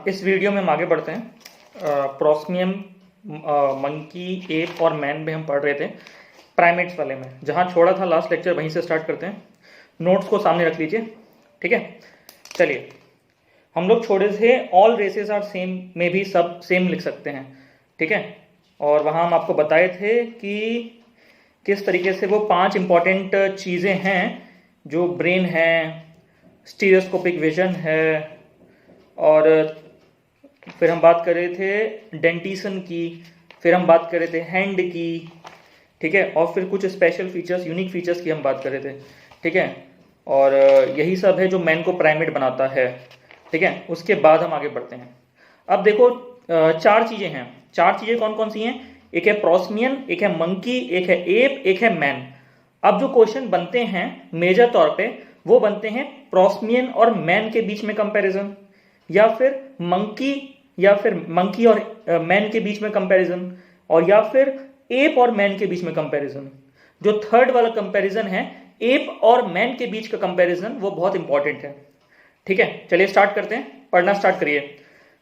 इस वीडियो में हम आगे बढ़ते हैं। प्रोस्मियम, मंकी, एप और मैन में हम पढ़ रहे थे प्राइमेट्स वाले में। जहाँ छोड़ा था लास्ट लेक्चर वहीं से स्टार्ट करते हैं। नोट्स को सामने रख लीजिए, ठीक है। चलिए, हम लोग छोड़े थे ऑल रेसेस आर सेम में भी सब सेम लिख सकते हैं, ठीक है। और वहाँ हम आपको बताए थे कि किस तरीके से वो 5 इंपॉर्टेंट चीज़ें हैं, जो ब्रेन है, स्टीरियोस्कोपिक विजन है, और फिर हम बात कर रहे थे डेंटिसन की, फिर हम बात कर रहे थे हैंड की, ठीक है। और फिर कुछ स्पेशल फीचर्स, यूनिक फीचर्स की हम बात कर रहे थे, ठीक है। और यही सब है जो मैन को प्राइमेट बनाता है, ठीक है। उसके बाद हम आगे बढ़ते हैं। अब देखो, 4 चीज़ें हैं। 4 चीज़ें कौन कौन सी हैं? एक है प्रोस्मियन, एक है मंकी, एक है एप, एक है मैन। अब जो क्वेश्चन बनते हैं मेजर तौर पे वो बनते हैं प्रोस्मियन और मैन के बीच में कंपैरिजन, या फिर मंकी और मैन के बीच में कंपैरिजन, और या फिर एप और मैन के बीच में कंपैरिजन। जो थर्ड वाला कंपैरिजन है, एप और मैन के बीच का कंपैरिजन, वो बहुत इंपॉर्टेंट है, ठीक है। चलिए स्टार्ट करते हैं, पढ़ना स्टार्ट करिए।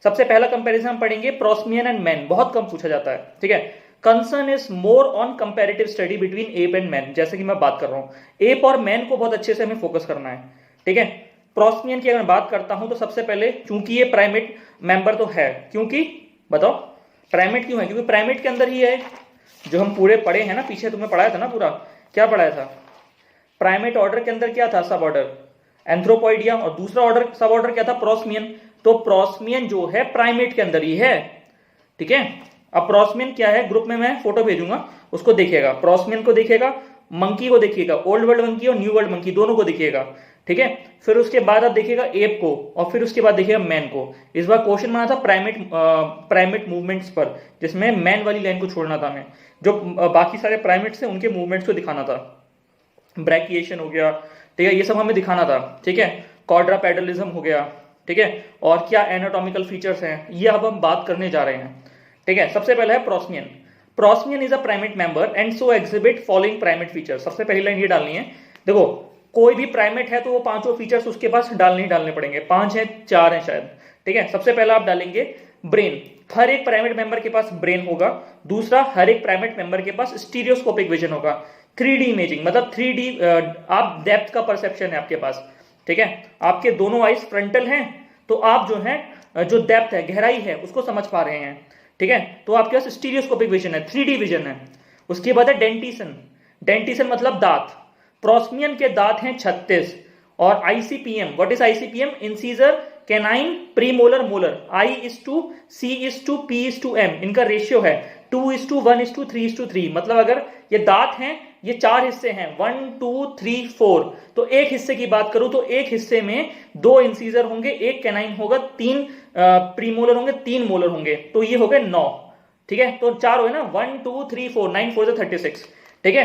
सबसे पहला कंपैरिजन हम पढ़ेंगे प्रोस्मियन एंड मैन। बहुत कम पूछा जाता है, ठीक है। Concern is more on comparative study between ape and man. जैसे कि मैं बात कर रहा हूं, एप और मैन को बहुत अच्छे से हमें फोकस करना है, ठीक है। प्रोस्मियन की अगर मैं बात करता हूं तो सबसे पहले, चूंकि ये प्राइमेट मेंबर तो है, क्योंकि बताओ प्राइमेट क्यों है? क्योंकि प्राइमेट के अंदर ही है जो हम पूरे पढ़े हैं ना, पीछे तुम्हें पढ़ाया था ना, पूरा क्या पढ़ाया था? प्राइमेट ऑर्डर के अंदर क्या था? सब ऑर्डर एंथ्रोपॉइडिया, और दूसरा ऑर्डर, सब ऑर्डर क्या था? प्रोस्मियन। तो प्रोस्मियन जो है प्राइमेट के अंदर ही है, ठीक है। अब प्रोस्मियन क्या है, ग्रुप में मैं फोटो भेजूंगा, उसको देखिएगा। प्रोस्मियन को देखिएगा, मंकी को देखिएगा, ओल्ड वर्ल्ड मंकी और न्यू वर्ल्ड मंकी दोनों को देखिएगा, ठीक है। फिर उसके बाद आप देखिएगा एप को, और फिर उसके बाद देखिएगा मैन को। इस बार क्वेश्चन बना था प्राइमेट मूवमेंट्स पर, जिसमें मैन वाली लाइन को छोड़ना था, मैं जो बाकी सारे प्राइमेट्स हैं उनके मूवमेंट्स को दिखाना था। ब्रैकिएशन हो गया, ठीक है, ये सब हमें दिखाना था, ठीक है। क्वाड्रापेडलिज्म हो गया, ठीक है। और क्या एनाटॉमिकल फीचर्स हैं, ये अब हम बात करने जा रहे हैं, ठीक है। सबसे पहला है prosimian. Prosimian is a primate member and so exhibit following primate features. सबसे पहली लाइन ये डालनी है। देखो, कोई भी प्राइमेट है तो वो 5 फीचर्स उसके पास डालने पड़ेंगे। 5 है, 4 है शायद, ठीक है। सबसे पहला आप डालेंगे ब्रेन। हर एक प्राइमेट मेंबर के पास ब्रेन होगा। दूसरा, हर एक प्राइमेट मेंबर के पास स्टीरियोस्कोपिक विजन होगा। 3D इमेजिंग, मतलब 3D आप डेप्थ का परसेप्शन है आपके पास, ठीक है। आपके दोनों आइज फ्रंटल हैं, तो आप जो है, जो डेप्थ है, गहराई है, उसको समझ पा रहे हैं, ठीक है। तो आपके पास स्टीरियोस्कोपिक विजन है, 3D विजन है। उसके बाद है डेंटिसन। डेंटिसन मतलब दांत। प्रोस्मियन के दांत हैं 36। और ICPM, what is ICPM? Incisor, canine, premolar, molar. I:C:2P:M, इनका रेशियो है 2:1:3:3। मतलब अगर ये दांत हैं, ये 4 हिस्से हैं, 1 2 3 4, तो एक हिस्से की बात करूं तो एक हिस्से में 2 इंसीजर होंगे, 1 कैनाइन होगा, 3 प्रीमोलर होंगे, 3 मोलर होंगे, तो ये हो गए 9, ठीक है। तो 4 हो गए ना, 1 2 3 4, 9 4 36, ठीक है।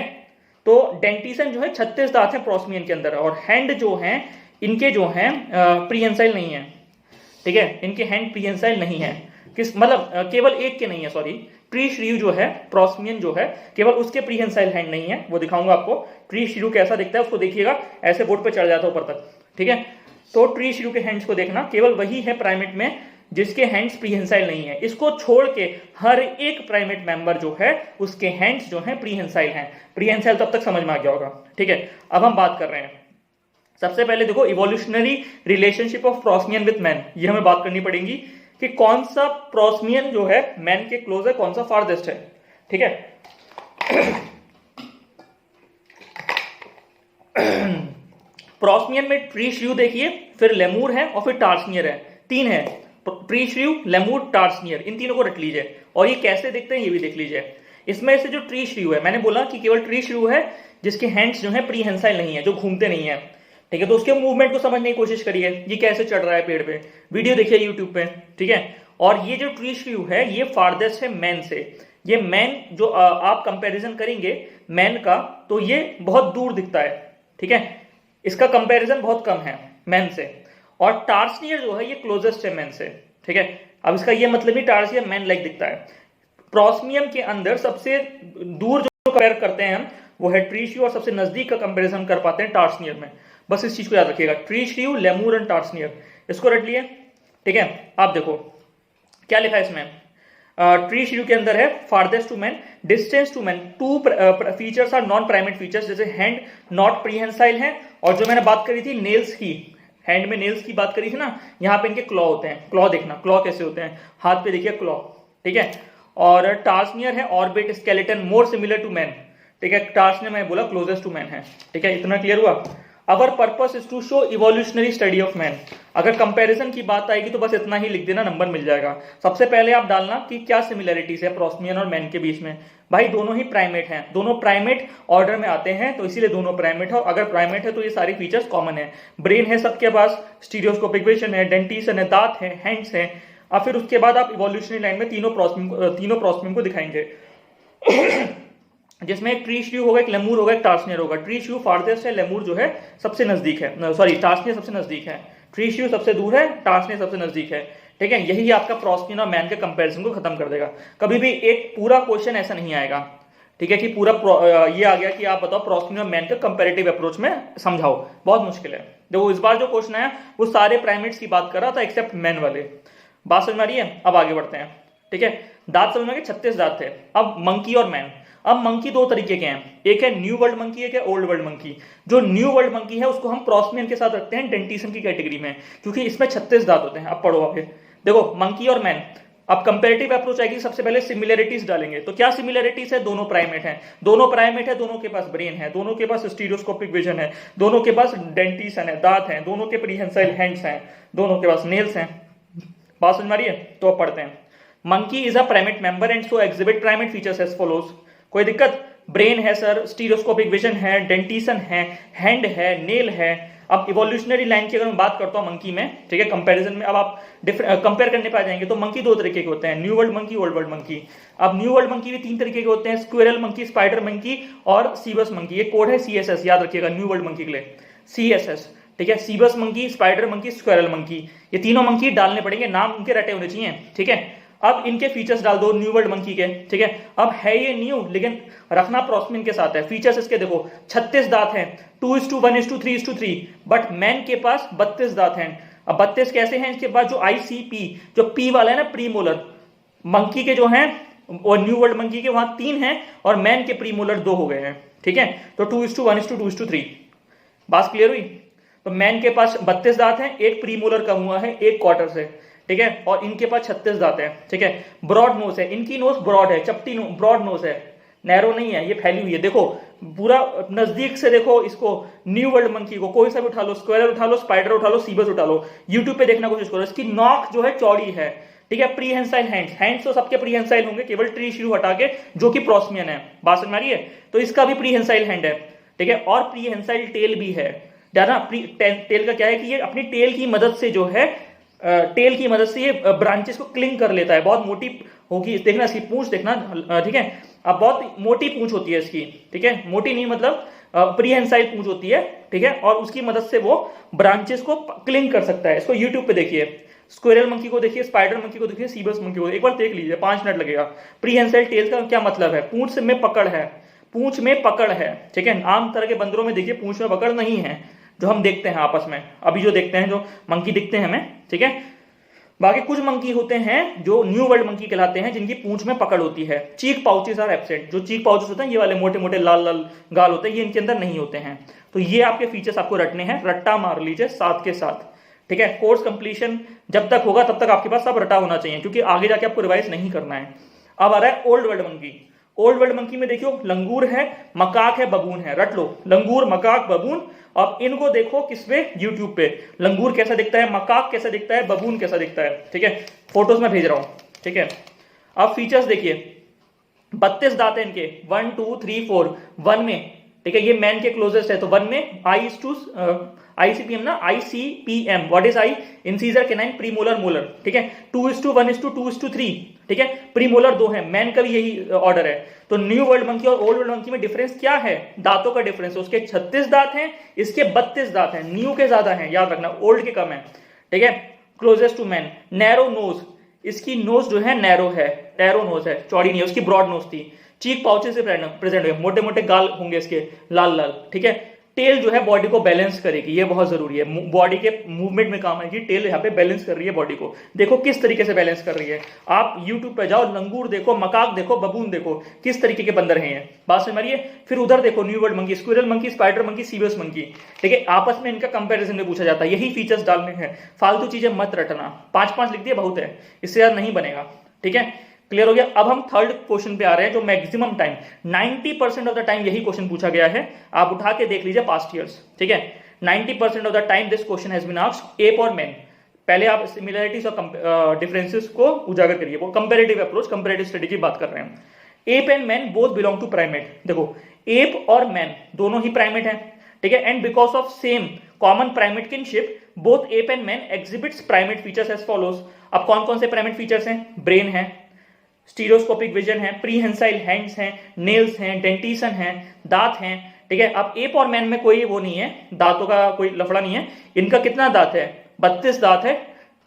तो डेंटिसन जो है 36 दांत है प्रोस्मियन के अंदर। और हैंड जो है, इनके जो है प्रीहेंसाइल नहीं है, ठीक है। इनके हैंड प्रीहेंसाइल नहीं है, किस मतलब केवल एक के नहीं है, सॉरी। ट्री श्रीव जो है, प्रोस्मियन जो है, केवल उसके प्रीहेंसाइल हैंड नहीं है, वो दिखाऊंगा आपको। ट्री श्रीव कैसा दिखता है उसको देखिएगा, ऐसे बोर्ड पे चढ़ जाता है ऊपर तक, ठीक है। तो ट्री श्रीव के हैंड्स को देखना, केवल वही है प्राइमेट में जिसके हैंड्स प्रीहेंसाइल नहीं है। इसको छोड़ के हर एक प्राइमेट मेंबर जो है, उसके हैंड्स जो है प्रीहेंसाइल हैं। प्रीहेंसाइल तब तक समझ में आ गया होगा, ठीक है। अब हम बात कर रहे हैं, सबसे पहले देखो evolutionary relationship of prosimian with man. ये हमें बात करनी पड़ेगी कि कौन सा प्रोस्मियन जो है मैन के क्लोज है, कौन सा फारदेस्ट है, ठीक है। प्रोस्मियन में ट्री श्रीव देखिए, फिर लेमूर है और फिर टार्सनियर है। 3 है, ट्री श्रीव, लेमूर, टार्सनियर, इन तीनों को रख लीजिए। और ये कैसे दिखते हैं ये भी देख लीजिए। इसमें से जो ट्री श्रीव है, मैंने बोला कि केवल ट्री श्रीव है जिसके हैंड्स जो है प्रीहेंसाइल नहीं है, जो घूमते नहीं है, ठीक है। तो उसके मूवमेंट को समझने की कोशिश करिए, ये कैसे चढ़ रहा है पेड़ पे, वीडियो देखिए यूट्यूब पे, ठीक है। और ये जो ट्री श्रीव है, ये फारदेस्ट है मैन से। ये मैन जो आप कंपैरिजन करेंगे मैन का, तो ये बहुत दूर दिखता है, ठीक है। इसका कंपैरिजन बहुत कम है मैन से। और टार्सनियर जो है, ये क्लोजेस्ट है मैन से, ठीक है। अब इसका ये मतलब नहीं टार्सनियर मैन लाइक दिखता है। प्रोस्मियम के अंदर सबसे दूर जो कंपेयर करते हैं हम, वो है ट्री श्रीव, और सबसे नजदीक का कंपैरिजन कर पाते हैं टार्सनियर में। बस इस चीज को याद रखिएगा, ट्री श्रीव, लेमूर एंड टार्सनियर, इसको रख लिए। ठीक है, आप देखो क्या लिखा है इसमें, ट्री शेड्यूल के अंदर है farthest to man, distance to man, two features are non primate features, जैसे हैंड नॉट प्रीहेंसाइल है, और जो मैंने बात करी थी नेल्स की, हैंड में नेल्स की बात करी थी ना, यहाँ पे इनके क्लॉ होते हैं, क्लॉ देखना क्लॉ कैसे होते हैं, हाथ पे देखिए क्लॉ, ठीक है। और टार्सनियर है orbit skeleton more similar to man, ठीक है, टार्सनियर मैं बोला क्लोजेस्ट टू मैन है, ठीक है, इतना क्लियर हुआ। Our purpose is to show evolutionary study of man, अगर कंपैरिजन की बात आएगी तो बस इतना ही लिख देना, नंबर मिल जाएगा। सबसे पहले आप डालना कि क्या सिमिलरिटीज है प्रोस्मियन और मैन के बीच में, भाई दोनों ही प्राइमेट हैं, दोनों प्राइमेट ऑर्डर में आते हैं, तो इसीलिए दोनों प्राइमेट है, और अगर प्राइमेट है तो ये सारी फीचर्स कॉमन है, ब्रेन है सबके पास, स्टीरियोस्कोपिक विजन है, डेंटिशन है, दांत है, हैंड्स है, और फिर उसके बाद आप इवोल्यूशनरी लाइन में तीनों प्रोस्मियम को दिखाएंगे जिसमें एक ट्री श्यू होगा, एक लेमूर होगा, एक टार्सनियर होगा। ट्री श्यू फारदेस्ट है, लेमूर जो है सबसे नजदीक है, सॉरी टार्सनियर सबसे नजदीक है, ट्री श्यू सबसे दूर है, टार्सनियर सबसे नजदीक है, ठीक है। यही आपका प्रोस्मियन और मैन के कंपैरिजन को खत्म कर देगा। कभी भी एक पूरा क्वेश्चन ऐसा नहीं आएगा, ठीक है, कि पूरा ये आ गया कि आप बताओ प्रोस्मियन और मैन के कंपैरेटिव अप्रोच में समझाओ, बहुत मुश्किल है। देखो इस बार जो क्वेश्चन आया वो सारे प्राइमेट्स की बात कर रहा था एक्सेप्ट मैन वाले, बात समझ में आ रही है। अब आगे बढ़ते हैं, ठीक है, दांत समझ में आ गए, 36 दांत थे। अब मंकी और मैन, अब मंकी दो तरीके के हैं, एक है न्यू वर्ल्ड मंकी, एक है ओल्ड वर्ल्ड मंकी। जो न्यू वर्ल्ड मंकी है उसको हम प्रोस्मियन के साथ रखते हैं डेंटिसन की कैटेगरी में, क्योंकि इसमें 36 दांत होते हैं। अब पढ़ो आगे, देखो मंकी और मैन, अब कंपैरेटिव अप्रोच आएगी, सबसे पहले सिमिलरिटीज डालेंगे। तो क्या सिमिलरिटीज है, दोनों प्राइमेट हैं, दोनों प्राइमेट है, दोनों के पास ब्रेन है, दोनों के पास स्टीरियोस्कोपिक विजन है, दोनों के पास डेंटिसन है, दांत है, दोनों के प्रीहेंसाइल हैंड्स हैं, दोनों के पास नेल्स हैं। बात समझ में आ रही है, तो अब पढ़ते हैं। Monkey is a primate member and so exhibit primate features as follows. कोई दिक्कत, ब्रेन है सर, स्टीरियोस्कोपिक विजन है, डेंटिसन है, हैंड है, नेल है। अब इवोल्यूशनरी लाइन की अगर मैं बात करता हूं मंकी में, ठीक है, कंपैरिजन में अब आप कंपेयर करने पे आ जाएंगे, तो मंकी दो तरीके के होते हैं, new world monkey, old world monkey. अब न्यू वर्ल्ड मंकी भी तीन तरीके के होते हैं, स्क्विरल मंकी, स्पाइडर मंकी और सीबस मंकी। ये कोड है CSS, याद रखिएगा न्यू वर्ल्ड मंकी के लिए CSS, ठीक है। Cebus monkey, spider monkey, squirrel monkey, ये तीनों मंकी डालने पड़ेंगे, नाम उनके रटे होने चाहिए, ठीक है। अब इनके फीचर्स डाल दो न्यू वर्ल्ड मंकी के, ठीक है। अब है ये न्यू, लेकिन रखना प्रोस्मियन के साथ है। फीचर्स इसके देखो, 36 दांत हैं, 2:1:3:3, बट मैन के पास 32 दांत हैं। अब 32 कैसे हैं, इसके बाद जो ICP, जो P वाला है ना, प्रीमोलर, मंकी के जो हैं और न्यू वर्ल्ड मंकी के वहां 3 हैं, और मैन के प्रीमोलर 2 हो गए हैं, ठीक है। तो 2:1:2:3, बात क्लियर हुई। तो मैन के पास 32 दांत हैं, एक प्रीमोलर कम हुआ है एक क्वार्टर से, ठीक है, और इनके पास 36 दांत हैं, ठीक है। ब्रॉड नोज है, इनकी नोज ब्रॉड है, चपटी ब्रॉड नोज है, नैरो नहीं है, ये फैली हुई है। देखो पूरा नजदीक से देखो इसको, न्यू वर्ल्ड मंकी को, कोई सा भी उठा लो, स्क्वायर उठा लो, स्पाइडर उठा लो, सीबस उठा लो, यूट्यूब पे देखना कोशिश करो। इसकी नॉक जो है चौड़ी है, ठीक है। प्रीहेंसाइल हैंड्स तो सबके प्रीहेंसाइल होंगे, केवल ट्री श्यू हटा के जो कि प्रोस्मियन है, बात समझ में आ रही है। तो इसका भी प्रीहेंसाइल हैंड है, ठीक है, और प्रीहेंसाइल टेल भी है। जाना टेल का क्या है कि ये अपनी टेल की मदद से जो है, टेल की मदद से ये ब्रांचेस को क्लिंग कर लेता है। बहुत मोटी होगी, देखना इसकी पूंछ देखना, ठीक है। अब बहुत मोटी पूंछ होती है इसकी, ठीक है, मोटी नहीं मतलब प्रीहेंसाइल पूंछ होती है, ठीक है, और उसकी मदद से वो ब्रांचेस को क्लिंग कर सकता है। इसको यूट्यूब पे देखिए, स्क्विरल मंकी को देखिए, स्पाइडर मंकी को देखिए, सीबस मंकी को एक बार देख लीजिए, 5 मिनट लगेगा। प्रीहेंसाइल टेल का क्या मतलब है, पूंछ में पकड़ है, पूंछ में पकड़ है, ठीक है। आम तरह के बंदरों में देखिए पूंछ में पकड़ नहीं है, जो हम देखते हैं आपस में, अभी जो देखते हैं, जो मंकी दिखते हैं हमें, ठीक है। बाकी कुछ मंकी होते हैं जो न्यू वर्ल्ड मंकी कहलाते हैं, जिनकी पूंछ में पकड़ होती है। चीक पाउचेस आर एब्सेंट, जो चीक पाउचेस होते हैं ये वाले मोटे मोटे लाल लाल गाल होते हैं, ये इनके अंदर नहीं होते हैं। तो ये आपके फीचर्स आपको रटने हैं, रट्टा मार लीजिए साथ के साथ, ठीक है। कोर्स कंप्लीशन जब तक होगा तब तक आपके पास सब रटा होना चाहिए, क्योंकि आगे जाके आपको रिवाइज नहीं करना है। अब आ रहा है old world monkey. Old world monkey में देखियो, लंगूर है, मकाक है, बबून है, रट लो, लंगूर, मकाक, बबून। अब इनको देखो किस पे, यूट्यूब पे, लंगूर कैसा दिखता है, मकाक कैसा दिखता है, बबून कैसा दिखता है, ठीक है। फोटोज में भेज रहा हूं, ठीक है। अब फीचर्स देखिए, 32 दांत है इनके, 1 2 3 4, 1 में, ठीक है, ये मैन के क्लोजेस्ट है, तो 1 में ICPM ना, ICPM, what is I, incisor canine, premolar, molar, ठीक है। 2:1:2:3, ठीक है, प्रीमोलर 2 है, मैन का भी यही ऑर्डर है। तो न्यू वर्ल्ड मंकी और ओल्ड वर्ल्ड मंकी में डिफरेंस क्या है, दांतों का डिफरेंस। उसके 36 दांत हैं, इसके 32 दांत हैं, न्यू के ज्यादा हैं, याद रखना, ओल्ड के कम है, ठीक है। Closest to man, narrow nose, इसकी नोज जो है नैरो है, नैरो नोज है, चौड़ी नहीं है, उसकी ब्रॉड नोज थी। चीक पाउचेस से प्रेजेंट है, मोटे मोटे गाल होंगे इसके, लाल लाल, ठीक है। टेल जो है बॉडी को बैलेंस करेगी, ये बहुत जरूरी है, बॉडी के मूवमेंट में काम आएगी। टेल यहाँ पे बैलेंस कर रही है बॉडी को, देखो किस तरीके से बैलेंस कर रही है। आप यूट्यूब पे जाओ, लंगूर देखो, मकाक देखो, बबून देखो, किस तरीके के बंदर हैं ये, बात समझ मारिए। फिर उधर देखो new world monkey, squirrel monkey, spider monkey, सीवियस मंकी, ठीक है, आपस में इनका कंपैरिजन में पूछा जाता है, यही फीचर्स डालने हैं, फालतू चीजें मत रटना। 5-5 लिख दिए बहुत है, इससे ज्यादा नहीं बनेगा, ठीक है, क्लियर हो गया। अब हम थर्ड क्वेश्चन पे आ रहे हैं, जो maximum time 90% of the time यही क्वेश्चन पूछा गया है, आप उठा के देख लीजिए पास्ट ईयर्स, ठीक है। 90% of the time this question has been asked, ape और मैन। पहले आप सिमिलरिटीज और डिफरेंसेस को उजागर करिए, वो कंपैरेटिव अप्रोच, कंपैरेटिव स्टडी की बात कर रहे हैं। Ape and man both belong to primate, देखो एप और मैन दोनों ही प्राइमेट हैं, ठीक है, and because of same common primate kinship both ape and man exhibits primate features as follows. अब कौन कौन से प्राइमेट फीचर्स हैं? ब्रेन है, स्टीरियोस्कोपिक विजन है, प्रीहेंसाइल हैंड्स हैं, नेल्स हैं, डेंटिशन है, दांत हैं, ठीक है। अब एप और मैन में कोई वो नहीं है, दांतों का कोई लफड़ा नहीं है। इनका कितना दांत है? 32 दांत है।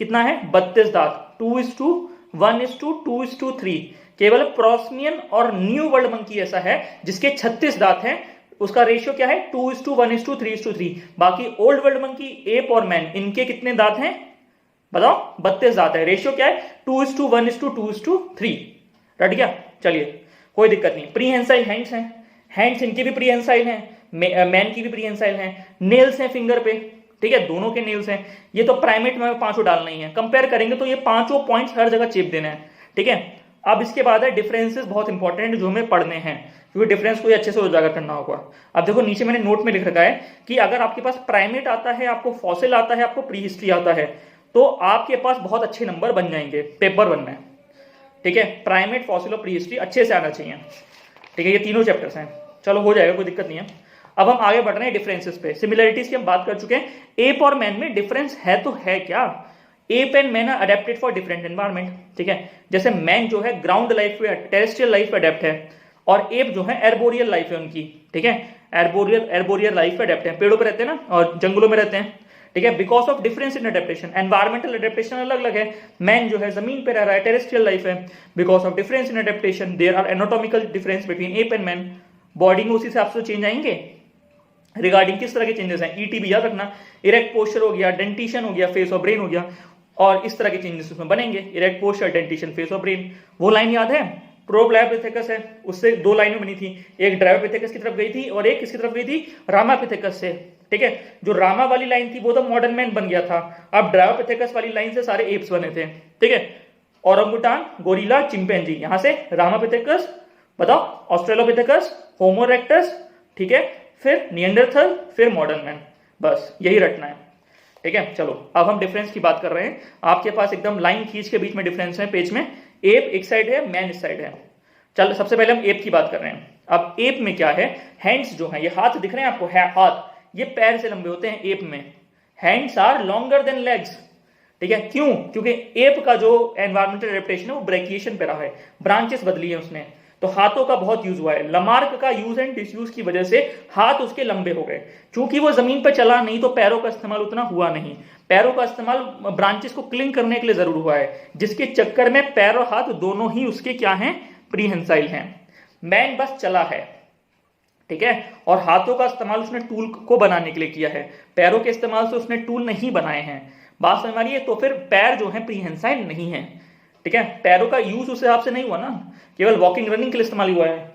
कितना है? 32 दांत, 2:1:2:2:3। केवल प्रोस्मियन और न्यू वर्ल्ड मंकी ऐसा है जिसके 36 दांत हैं, उसका रेशियो क्या है? 2:1:3:3। बाकी ओल्ड वर्ल्ड मंकी, एप और मैन, इनके कितने दांत हैं बताओ? 32 दांत है। रेशियो क्या है? 2:1:2:3। रट गया? चलिए कोई दिक्कत नहीं। प्रीहेंसाइल हैंड्स हैं, हैंड्स इनके भी प्रीहेंसाइल हैं, मैन की भी प्रीहेंसाइल हैं। नेल्स हैं फिंगर पे, ठीक है, दोनों के नेल्स हैं। ये तो प्राइमेट में पांचों डालना ही है, कंपेयर करेंगे तो ये पांचों पॉइंट्स हर जगह चेप देना है, ठीक है। अब इसके बाद है डिफरेंसेस, बहुत इंपॉर्टेंट जो हमें पढ़ने हैं, क्योंकि डिफरेंस को अच्छे से उजागर करना होगा। अब देखो नीचे मैंने नोट में लिख रखा है कि अगर आपके पास प्राइमेट आता है, आपको फॉसिल आता है, आपको प्री हिस्ट्री आता है, तो आपके पास बहुत अच्छे नंबर बन जाएंगे पेपर 1 में, ठीक है। प्राइमेट, फॉसिल और प्री हिस्ट्री अच्छे से आना चाहिए, ठीक है, ये तीनों चैप्टर्स हैं। चलो हो जाएगा, कोई दिक्कत नहीं है। अब हम आगे बढ़ रहे हैं डिफरेंसेस पे। सिमिलरिटीज की हम बात कर चुके हैं। एप और मैन में डिफरेंस है तो है क्या? Ape and man are adapted for different environment, ठीक है। जैसे मैन जो है ग्राउंड लाइफ पे, टेरेस्ट्रियल लाइफ पे अडेप्ट है, और एप जो है एर्बोरियल लाइफ है उनकी, ठीक है, एर्बोरियल लाइफ पे अडेप्ट है, पेड़ों पे रहते हैं ना और जंगलों में रहते हैं, ठीक है। Because of difference in adaptation, environmental adaptation अलग अलग है। मैन जो है जमीन पे रह रहा है, टेरेस्ट्रियल लाइफ है। Because of difference in adaptation there are anatomical difference between ape and man. Body में उसी हिसाब से चेंज आएंगे। रिगार्डिंग किस तरह के चेंजेस हैं? ईटीबी याद रखना, इरेक्ट पोस्चर हो गया, डेंटिशन हो गया, फेस और ब्रेन हो गया, और इस तरह के चेंजेस उसमें बनेंगे। इरेक्ट पोस्चर, डेंटिशन, फेस और ब्रेन। वो लाइन याद है? प्रोब्लैपिथेकस है, उससे 2 लाइनें बनी थी, एक ड्रायोपिथेकस की तरफ गई थी और एक किसकी तरफ गई थी? रामापिथेकस से, ठीक है। जो रामा वाली लाइन थी वो तो मॉडर्न मैन बन गया था, अब ड्रायोपिथेकस वाली लाइन से सारे एप्स बने थे, ठीक है। ओरंगुटान, गोरिल्ला, चिंपैंजी, यहां से रामापिथेकस, बताओ, ऑस्ट्रेलोपिथेकस, होमो इरेक्टस, ठीक है, फिर निएंडरथल, फिर मॉडर्न मैन, बस यही रटना है, ठीक है। चलो अब हम डिफरेंस की बात कर रहे हैं। आपके पास एकदम लाइन खींच के बीच में डिफरेंस है पेज में। एप एक साइड है, मैन इस साइड है। चल सबसे पहले हम एप की बात कर रहे हैं। अब एप में क्या है? हैंड्स जो है, ये हाथ दिख रहे हैं आपको, है हाथ, ये पैर से लंबे होते हैं एप में। Hands are longer than legs, ठीक है। क्यों? क्योंकि एप का जो एनवायरमेंटल एडेप्टेशन है वो ब्रेकिएशन पे रहा है, ब्रांचेस बदली है उसने, तो हाथों का बहुत यूज हुआ है। लमार्क का यूज एंड डिसयूज की वजह से हाथ उसके लंबे हो गए, क्योंकि वो जमीन पर चला नहीं तो पैरों का इस्तेमाल उतना हुआ नहीं। पैरों का इस्तेमाल ब्रांचेस को क्लिंग करने के लिए जरूर हुआ है, जिसके चक्कर में पैर और हाथ दोनों ही उसके क्या हैं? प्रीहेंसाइल हैं। मैन बस चला है, ठीक है, और हाथों का इस्तेमाल उसने टूल को बनाने के लिए किया है, पैरों के इस्तेमाल से उसने टूल नहीं बनाए हैं। बात समझ आ रही है? तो फिर पैर जो है प्रीहेंसाइल नहीं है, ठीक है। पैरों का यूज उस हिसाब से नहीं हुआ ना, केवल वॉकिंग रनिंग के लिए इस्तेमाल हुआ है।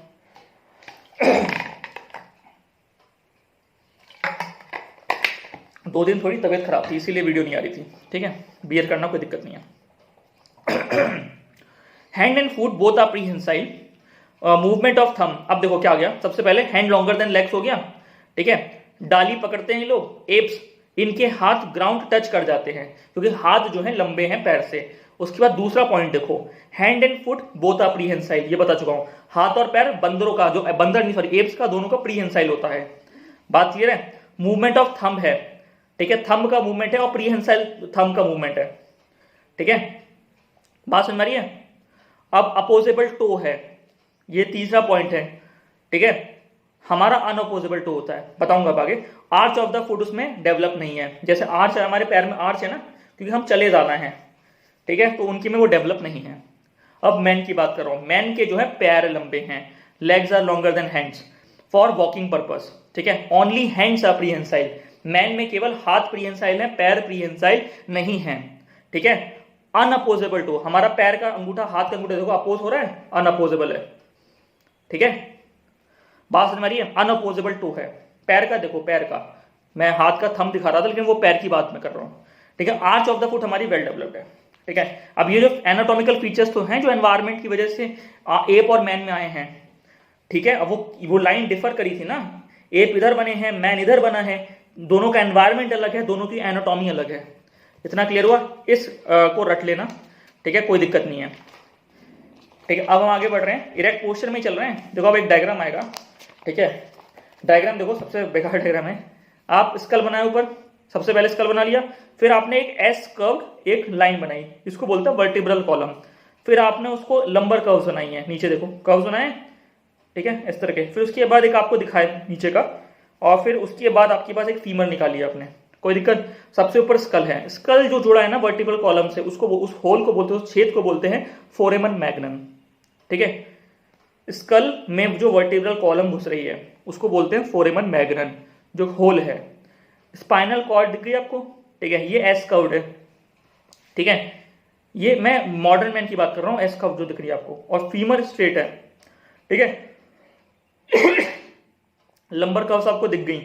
2 दिन थोड़ी तबीयत खराब थी, इसीलिए वीडियो नहीं आ रही थी, ठीक है, बियर करना कोई दिक्कत नहीं है। Hand and foot both are prehensile. Movement of thumb, अब देखो क्या आ गया। सबसे पहले हैंड लॉन्गर देन लेग्स हो गया, ठीक है। डाली पकड़ते हैं लोग, एप्स, इनके हाथ ग्राउंड टच कर जाते हैं क्योंकि हाथ जो है लंबे हैं पैर से। उसके बाद दूसरा पॉइंट देखो, hand and foot both are prehensile, ये बता चुका हूं। हाथ और पैर बंदरों का, जो बंदर नहीं सॉरी एप्स का, दोनों का प्रीहेंसाइल होता है। बात क्लियर है? मूवमेंट ऑफ थंब है, ठीक है, थंब का मूवमेंट है और प्रीहेंसाइल थंब का मूवमेंट है, ठीक है। बात समझ में आ रही है? अब अपोजेबल टो है, ये तीसरा पॉइंट है, ठीक है। हमारा अनअपोजेबल टो होता है, बताऊंगा अब आगे। आर्च ऑफ द फुट उसमें डेवलप नहीं है, जैसे आर्च है हमारे पैर में, आर्च है ना, क्योंकि हम चले जाना है, ठीक है, तो उनकी में वो डेवलप नहीं है। अब मैन की बात कर रहा हूं। मैन के जो है पैर लंबे हैं, legs are longer than hands for walking purpose, ठीक है, only hands are prehensile, man में केवल हाथ प्रीहेंसाइल है, पैर प्रीहेंसाइल नहीं है, ठीक है। अनअपोजेबल टो, हमारा पैर का अंगूठा हाथ का अंगूठा देखो अपोज हो रहा है, अनअपोजेबल है, ठीक है, बात समझ में आ रही है, अनअपोजेबल टो है, पैर का देखो, पैर का, मैं हाथ का थंब दिखा रहा था लेकिन वो पैर की बात मैं कर रहा हूं, ठीक है। आर्च ऑफ द फुट हमारी वेल डेवलप्ड है, ठीक है। अब ये जो एनाटॉमिकल फीचर्स तो हैं जो एनवायरमेंट की वजह से एप और मैन में आए हैं, ठीक है। अब वो लाइन डिफर करी थी ना, एप इधर बने हैं, मैन इधर बना है, दोनों का एनवायरमेंट अलग है, दोनों की एनाटॉमी अलग है। इतना क्लियर हुआ, इस को रट लेना, ठीक है, कोई दिक्कत नहीं है, ठीक है। अब हम आगे बढ़ रहे हैं, इरेक्ट पोस्चर में चल रहे हैं। देखो अब एक डायग्राम आएगा, ठीक है, डायग्राम देखो, सबसे बेकार डायग्राम है। आप स्कल बनाए ऊपर, सबसे पहले स्कल बना लिया, फिर आपने एक एस कर्व एक लाइन बनाई, इसको बोलते हैं वर्टिब्रल कॉलम, फिर आपने उसको लंबर कर्व्स बनाई है, नीचे देखो कर्व्स बनाए, ठीक है, इस तरह के। फिर उसके बाद एक आपको दिखाए नीचे का, और फिर उसके बाद आपके पास एक फीमर निकाली आपने, कोई दिक्कत। सबसे ऊपर स्कल है, स्कल जो जुड़ा है ना वर्टिब्रल कॉलम से, उसको उस होल को बोलते हैं, उस छेद को बोलते हैं फोरेमन मैग्नम, ठीक है। स्कल में जो वर्टिब्रल कॉलम घुस रही है उसको बोलते हैं फोरेमन मैग्नम, जो होल है। स्पाइनल कॉर्ड दिख गई आपको, ठीक है, ये एस कर्व्ड है, ठीक है, ये मैं मॉडर्न मैन की बात कर रहा हूं, एस कर्व जो दिख रही है आपको, और फीमर स्ट्रेट है, ठीक है। लंबर कर्व्स आपको दिख गई।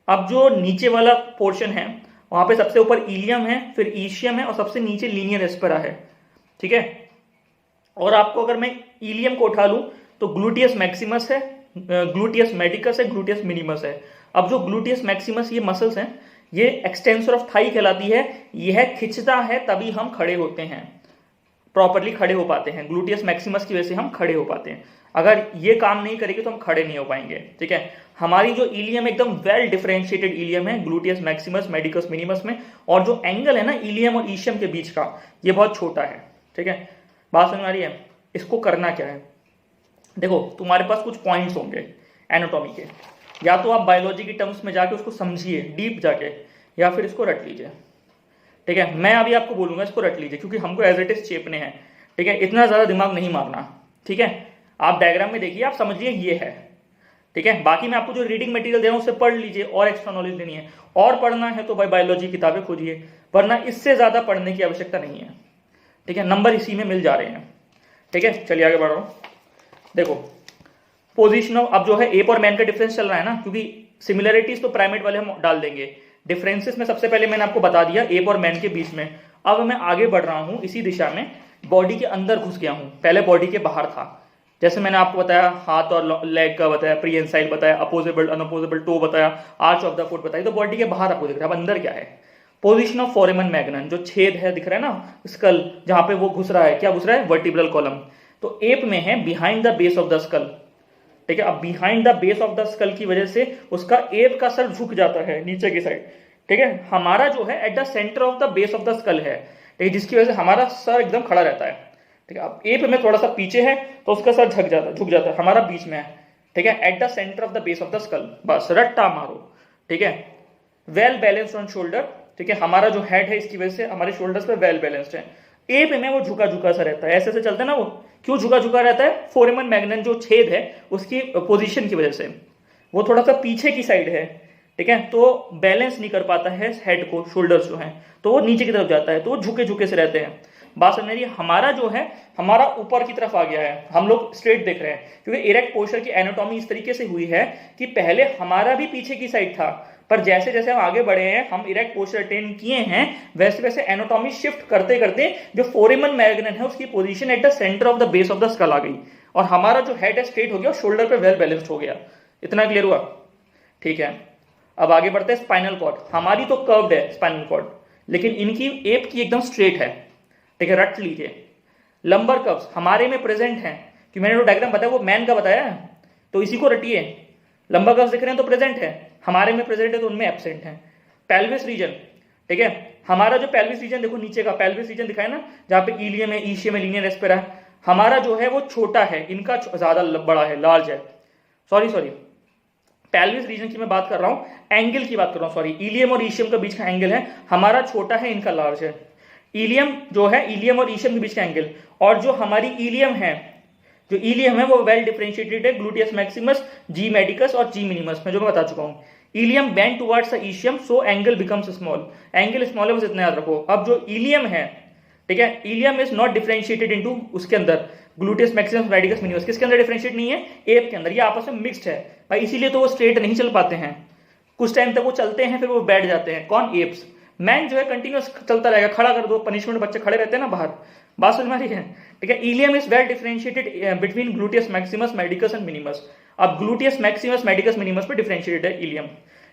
अब जो नीचे वाला पोर्शन है वहां पे सबसे ऊपर इलियम है, फिर ईशियम है, और सबसे नीचे लीनियर एस्पेरा है, ठीक है। और आपको अगर मैं इलियम को उठा लूं तो ग्लूटियस मैक्सिमस है, ग्लूटियस मेडिकस है, ग्लूटियस मिनिमस है। अब जो ग्लूटियस मैक्सिमस ये मसल्स हैं, ये एक्सटेंसर ऑफ थाई कहलाती है, यह खिंचता है तभी हम खड़े होते हैं, प्रॉपरली खड़े हो पाते हैं, ग्लूटियस मैक्सिमस की वजह से हम खड़े हो पाते हैं। अगर ये काम नहीं करेगी तो हम खड़े नहीं हो पाएंगे, ठीक है। हमारी जो इलियम एकदम वेल डिफरेंशिएटेड इलियम है ग्लूटियस मैक्सिमस मेडिकस मिनिमस में, और जो एंगल है ना इलियम और ईशियम के बीच का, ये बहुत छोटा है, ठीक है। बात समझ में आ रही है। इसको करना क्या है, देखो तुम्हारे पास कुछ पॉइंट्स होंगे एनाटॉमी के, या तो आप बायोलॉजी की टर्म्स में जाके उसको समझिए डीप जाके, या फिर इसको रट लीजिए, ठीक है। मैं अभी आपको बोलूंगा इसको रट लीजिए, क्योंकि हमको एज इट इज चेपने हैं, ठीक है, इतना ज्यादा दिमाग नहीं मारना, ठीक है। आप डायग्राम में देखिए, आप समझिए ये है, ठीक है। बाकी मैं आपको जो रीडिंग मटेरियल दे रहा हूं उससे पढ़ लीजिए, और एक्स्ट्रा नॉलेज लेनी है, और पढ़ना है तो भाई बायोलॉजी किताबें खोजिए, वरना इससे ज्यादा पढ़ने की आवश्यकता नहीं है, ठीक है। नंबर इसी में मिल जा रहे हैं, ठीक है। चलिए आगे बढ़ रहा हूं। देखो पोजीशन ऑफ, अब जो है एप और मैन का डिफरेंस चल रहा है ना, क्योंकि सिमिलरिटीज तो प्राइमेट वाले हम डाल देंगे, डिफरेंसेस में सबसे पहले मैंने आपको बता दिया एप और मैन के बीच में। अब मैं आगे बढ़ रहा हूं इसी दिशा में, बॉडी के अंदर घुस गया हूं, पहले बॉडी के बाहर था, जैसे मैंने आपको बताया हाथ और लेग का बताया, प्रीहेंसाइल बताया, अपोजेबल अनअपोजेबल टो बताया, आर्च ऑफ द फुट बताई, तो बॉडी के बाहर आपको दिख रहा है। अब अंदर क्या है, पोजीशन ऑफ फोरेमन मैग्नम, जो छेद है दिख रहा है ना स्कल, जहां पे वो घुस रहा है, क्या घुस रहा है, वर्टिब्रल कॉलम। तो एप में है behind the base of the school, ठीक है। अब behind the base of the school की वजह से उसका एप का सर झुक जाता है नीचे की साइड, ठीक है। हमारा जो है eight the centre of the base of the school है, ठीक है, जिसकी वजह से हमारा सर एकदम खड़ा रहता है, ठीक है। अब एप में थोड़ा सा पीछे है तो उसका सर झुक जाता है, हमारा बीच में है, ठीक है, eight the centre of the base of the school, बस रट्टा मारो, ठीक है। वेल बैलेंस्ड ऑन शोल्डर, ठीक है, हमारा जो हेड है इसकी वजह से हमारे शोल्डर्स पे वेल बैलेंस्ड है। एप में वो झुका झुका सा रहता है, ऐसे ऐसे चलता है ना, वो क्यों झुका झुका रहता है, फोरेमन मैग्नम जो छेद है उसकी पोजीशन की वजह से, वो थोड़ा सा पीछे की साइड है, ठीक है, तो बैलेंस नहीं कर पाता है हेड को, शोल्डर्स जो है तो वो नीचे की तरफ जाता है, तो वो झुके झुके से रहते हैं। बात समझ रही है। हमारा जो है हमारा ऊपर की तरफ आ गया है, हम लोग स्ट्रेट देख रहे हैं, क्योंकि इरेक्ट पोस्चर की एनाटॉमी इस तरीके से हुई है कि पहले हमारा भी पीछे की साइड था, पर जैसे जैसे हम आगे बढ़े हैं, हम इरेक्ट पोस्चर अटेन किए हैं, वैसे वैसे एनाटॉमी शिफ्ट करते करते जो फोरेमन मैग्नम है उसकी position at the centre of the base of the skull आ गई, और हमारा जो हेड है स्ट्रेट हो गया, शोल्डर पे वेल बैलेंस्ड हो गया। इतना क्लियर हुआ, ठीक है। अब आगे बढ़ते हैं स्पाइनल कॉर्ड। हमारी तो कर्व्ड है स्पाइनल कॉर्ड, लेकिन इनकी एप की एकदम स्ट्रेट है, ठीक है, रट लीजिए। लंबर कर्व्स हमारे में प्रेजेंट हैं, कि मैंने जो डायग्राम बताया वो मैन का बताया है, तो इसी को रटिए। लंबर कर्व्स दिख रहे हैं तो प्रेजेंट है, हमारे में प्रेजेंट है तो उनमें एब्सेंट है। पेल्विस रीजन, ठीक है, हमारा जो पेल्विस रीजन देखो नीचे का पेल्विस रीजन दिखाया ना, जहां पे इलियम है, ईशियम है, लीनियर एस्पेरा है, हमारा जो है वो छोटा है, इनका ज्यादा बड़ा है, लार्ज है। सॉरी पेल्विस रीजन की मैं बात कर रहा हूं, एंगल की बात कर रहा हूं, सॉरी, इलियम और ईशियम के बीच का एंगल है, हमारा छोटा है, इनका लार्ज है। इलियम जो है, इलियम और ईशियम के बीच का एंगल, और जो हमारी इलियम है जो इलियम है वो वेल डिफरेंशिएटेड है ग्लूटियस मैक्सिमस, जी मेडिकस और जी मिनिमस में, जो मैं बता चुका हूँ। Ilium bend towards the ischium so angle becomes small, angle small है, बस इतना याद रखो। अब जो इलियम है, ठीक है, ilium is not differentiated into, उसके अंदर ग्लूटियस मैक्सिमस मेडिकस मिनिमस किसके अंदर डिफरेंशिएट नहीं है, एप के अंदर, ये आपस में मिक्स्ड है भाई, इसीलिए तो वो स्ट्रेट नहीं चल पाते हैं, कुछ टाइम तक वो चलते हैं फिर वो बैठ जाते हैं। कौन, एप्स। मैन जो है कंटिन्यूस चलता रहेगा, खड़ा कर दो, पनिशमेंट बच्चे खड़े रहते हैं ना बाहर, बात समझ में आ रही है, ठीक है। Ilium is well differentiated between gluteus maximus medicus and minimus, अब ग्लूटियस मैक्सिमस मेडिकस मिनिमस पे डिफरेंशिएटेड है इलियम।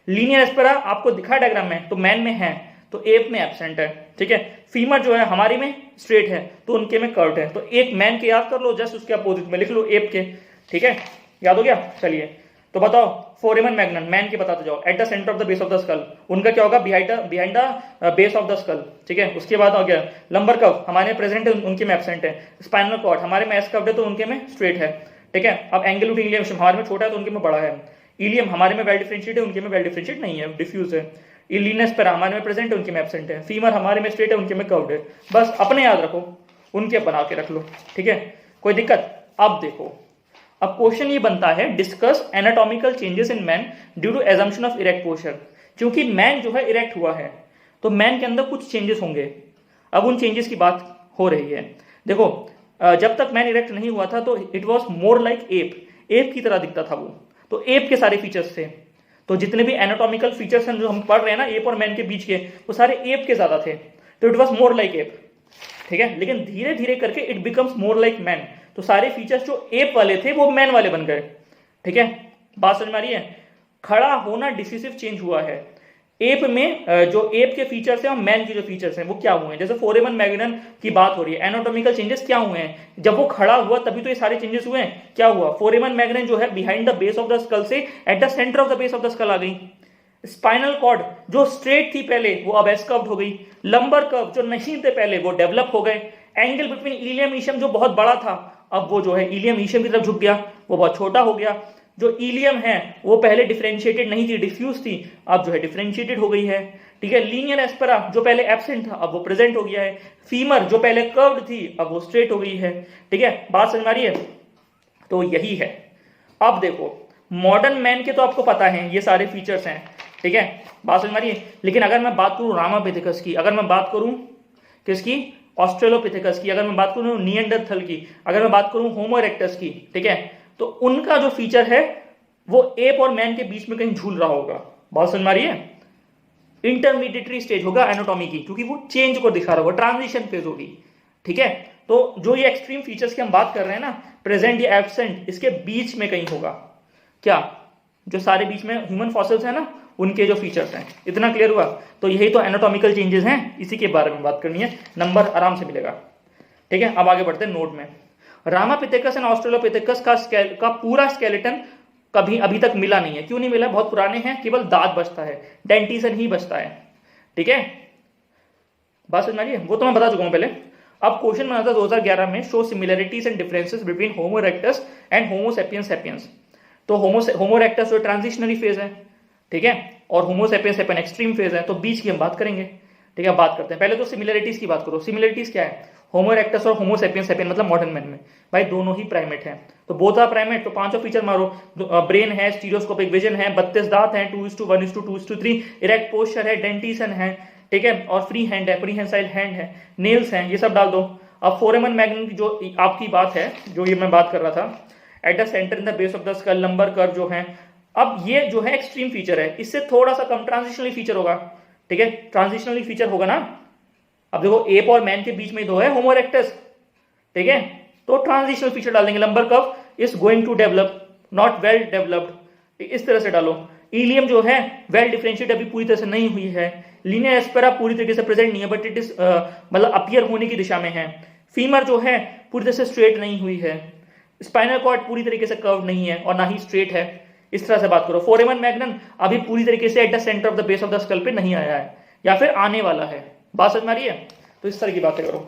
लीनियर एस्पेरा आपको दिखा डायग्राम में, तो मैन में है तो एप में एब्सेंट है, ठीक है। फीमर जो है हमारी में स्ट्रेट है तो उनके में कर्व्ड है, तो एक मैन के याद कर लो, जस्ट उसके अपोजिट में लिख लो एप के, ठीक है, याद हो गया। चलिए तो बताओ, फोरेमन मैग्नन, मैन के बताते जाओ, eight the centre of the base of the school, उनका क्या होगा, behind the base of the school, ठीक है। उसके बाद हो गया लंबर कर्व, हमारे प्रेजेंट है उनके में एब्सेंट है। स्पाइनल कॉर्ड हमारे में एस कर्व्ड है तो उनके में स्ट्रेट है, ठीक है। अब एंगल इलियम हमारे में छोटा है तो उनके में बड़ा है। इलियम हमारे में वेल डिफरेंशिएट है, उनके में वेल डिफरेंशिएट नहीं है, डिफ्यूज है। इलिनस पर हमारे में प्रेजेंट है, उनके में एब्सेंट है। फीमर हमारे में स्ट्रेट है, उनके में कर्व्ड है। बस अपने याद रखो, उनके बना के रख लो, ठीक है, कोई दिक्कत। अब देखो, अब क्वेश्चन ये बनता है, discuss anatomical changes in man due to assumption of erect posture. क्योंकि मैन जो है इरेक्ट हुआ है तो मैन के अंदर कुछ चेंजेस होंगे, अब उन चेंजेस की बात हो रही है। देखो, जब तक मैन इरेक्ट नहीं हुआ था तो it was more like app, app की तरह दिखता था वो, तो एप के सारे फीचर्स थे, तो जितने भी एनाटॉमिकल फीचर्स हैं जो हम पढ़ रहे हैं ना एप और मैन के बीच के, वो सारे एप के ज्यादा थे, तो it was more like app, ठीक है। लेकिन धीरे धीरे करके it becomes more like man, तो सारे फीचर्स जो एप वाले थे वो मैन वाले बन गए, ठीक है, बात समझ में आ रही है। खड़ा होना डिसिसिव चेंज हुआ है एप में, जो एप के फीचर्स हैं और मैन के जो फीचर्स हैं वो क्या हुए हैं, जैसे फोरेमन मैग्नन की बात हो रही है, एनाटॉमिकल चेंजेस क्या हुए हैं, जब वो खड़ा हुआ तभी तो ये सारे चेंजेस हुए हैं। क्या हुआ, फोरेमन मैग्नन जो है behind the base of the skull से at the centre of the base of the skull आ गई। स्पाइनल कॉर्ड जो स्ट्रेट थी पहले वो अब एस कर्व्ड हो गई। लंबर कर्व जो नहीं थे पहले वो डेवलप हो गए। एंगल बिटवीन इलियम ईशियम जो बहुत बड़ा था अब वो जो है इलियम ईशियम की तरफ झुक गया, वो बहुत छोटा हो गया। जो इलियम है वो पहले डिफरेंशिएटेड नहीं थी, डिफ्यूज थी, अब जो है डिफरेंशिएटेड हो गई है, ठीक है। लीनियर एस्पेरा जो पहले एब्सेंट था अब वो प्रेजेंट हो गया है। फीमर जो पहले कर्व्ड थी अब वो स्ट्रेट हो गई है, ठीक है, बात समझ में आ रही है। तो यही है। अब देखो, मॉडर्न मैन के तो आपको पता है ये सारे फीचर्स हैं, ठीक है, बात समझ में आ रही है। लेकिन अगर मैं बात करूं रामापिथेकस की, अगर मैं बात करूं किसकी, ऑस्ट्रेलोपिथेकस की, अगर मैं बात करूं निएंडरथल की, अगर मैं बात करूं होमो इरेक्टस की, ठीक है, तो उनका जो फीचर है वो एप और मैन के बीच में कहीं झूल रहा होगा, बात समझ में आ रही है। इंटरमीडिएटरी स्टेज होगा एनाटॉमी की, क्योंकि वो चेंज को दिखा रहा होगा, ट्रांजिशन फेज होगी, ठीक है। तो जो ये एक्सट्रीम फीचर्स की हम बात कर रहे हैं ना, प्रेजेंट या एब्सेंट, इसके बीच में कहीं होगा। क्या, जो सारे बीच में ह्यूमन फॉसिल्स है ना उनके जो फीचर्स हैं, इतना क्लियर हुआ। तो यही तो एनाटॉमिकल चेंजेस हैं, इसी के बारे में बात करनी है, नंबर आराम से मिलेगा, ठीक है। अब आगे बढ़ते हैं नोट में। रामापिथेकस एंड ऑस्ट्रेलोपिथेकस का पूरा स्केलेटन कभी अभी तक मिला नहीं है। क्यों नहीं मिला, बहुत पुराने हैं, केवल दांत बचता है, डेंटिसन ही बचता है, ठीक है, बात समझ में आ रही है। वो तो मैं बता चुका हूं पहले। अब क्वेश्चन बना था 2011 में, show similarities and differences between homo erectus and homo sapiens sapiens. तो होमो इरेक्टस जो ट्रांजिशनरी फेज है, ठीक है, और होमो सेपियंस सेपियन एक्सट्रीम फेज है, तो बीच की हम बात करेंगे, ठीक है। बात करते हैं पहले तो सिमिलरिटीज की बात करो। सिमिलरिटीज क्या है, होमो इरेक्टस और होमो सेपियंस सेपियन मतलब मॉडर्न मैन में भाई दोनों ही प्राइमेट हैं, तो बोथ आर प्राइमेट, तो पांचों फीचर मारो, ब्रेन है, स्टीरियोस्कोपिक विजन है, 32 दांत हैं, 2:1:2:3, इरेक्ट पोस्चर है, डेंटिसन है, ठीक है, और फ्री हैंड है, प्रीहेंसाइल हैंड है, नेल्स हैं, ये सब डाल दो। अब फोरेमन मैग्नन की जो आपकी बात है, जो ये मैं बात कर रहा था, eight the centre in the base of the school, lumbar curve जो है, अब ये जो है एक्सट्रीम फीचर है, इससे थोड़ा सा कम ट्रांजिशनली फीचर होगा, ठीक है, ट्रांजिशनली फीचर होगा ना। अब देखो एप और मैन के बीच में दो है होमो इरेक्टस, ठीक है, तो ट्रांजिशनल फीचर डाल देंगे, lumbar curve is going to develop, not well developed, इस तरह से डालो। इलियम जो है वेल डिफरेंशिएट अभी पूरी तरह से नहीं हुई है। लीनियर एस्पेरा पूरी तरीके से प्रेजेंट नहीं है, बट इट इज मतलब अपीयर होने की दिशा में है। फीमर जो है पूरी तरह से स्ट्रेट नहीं हुई है। स्पाइनल कॉर्ड पूरी तरीके से कर्व नहीं है और ना ही स्ट्रेट है। इस तरह से बात करो। फोरेमन मैग्नन अभी पूरी तरीके से at the centre of the base of the school पे नहीं आया है, या फिर आने वाला है, बात समझ में आ रही है। तो इस तरह की बातें करो।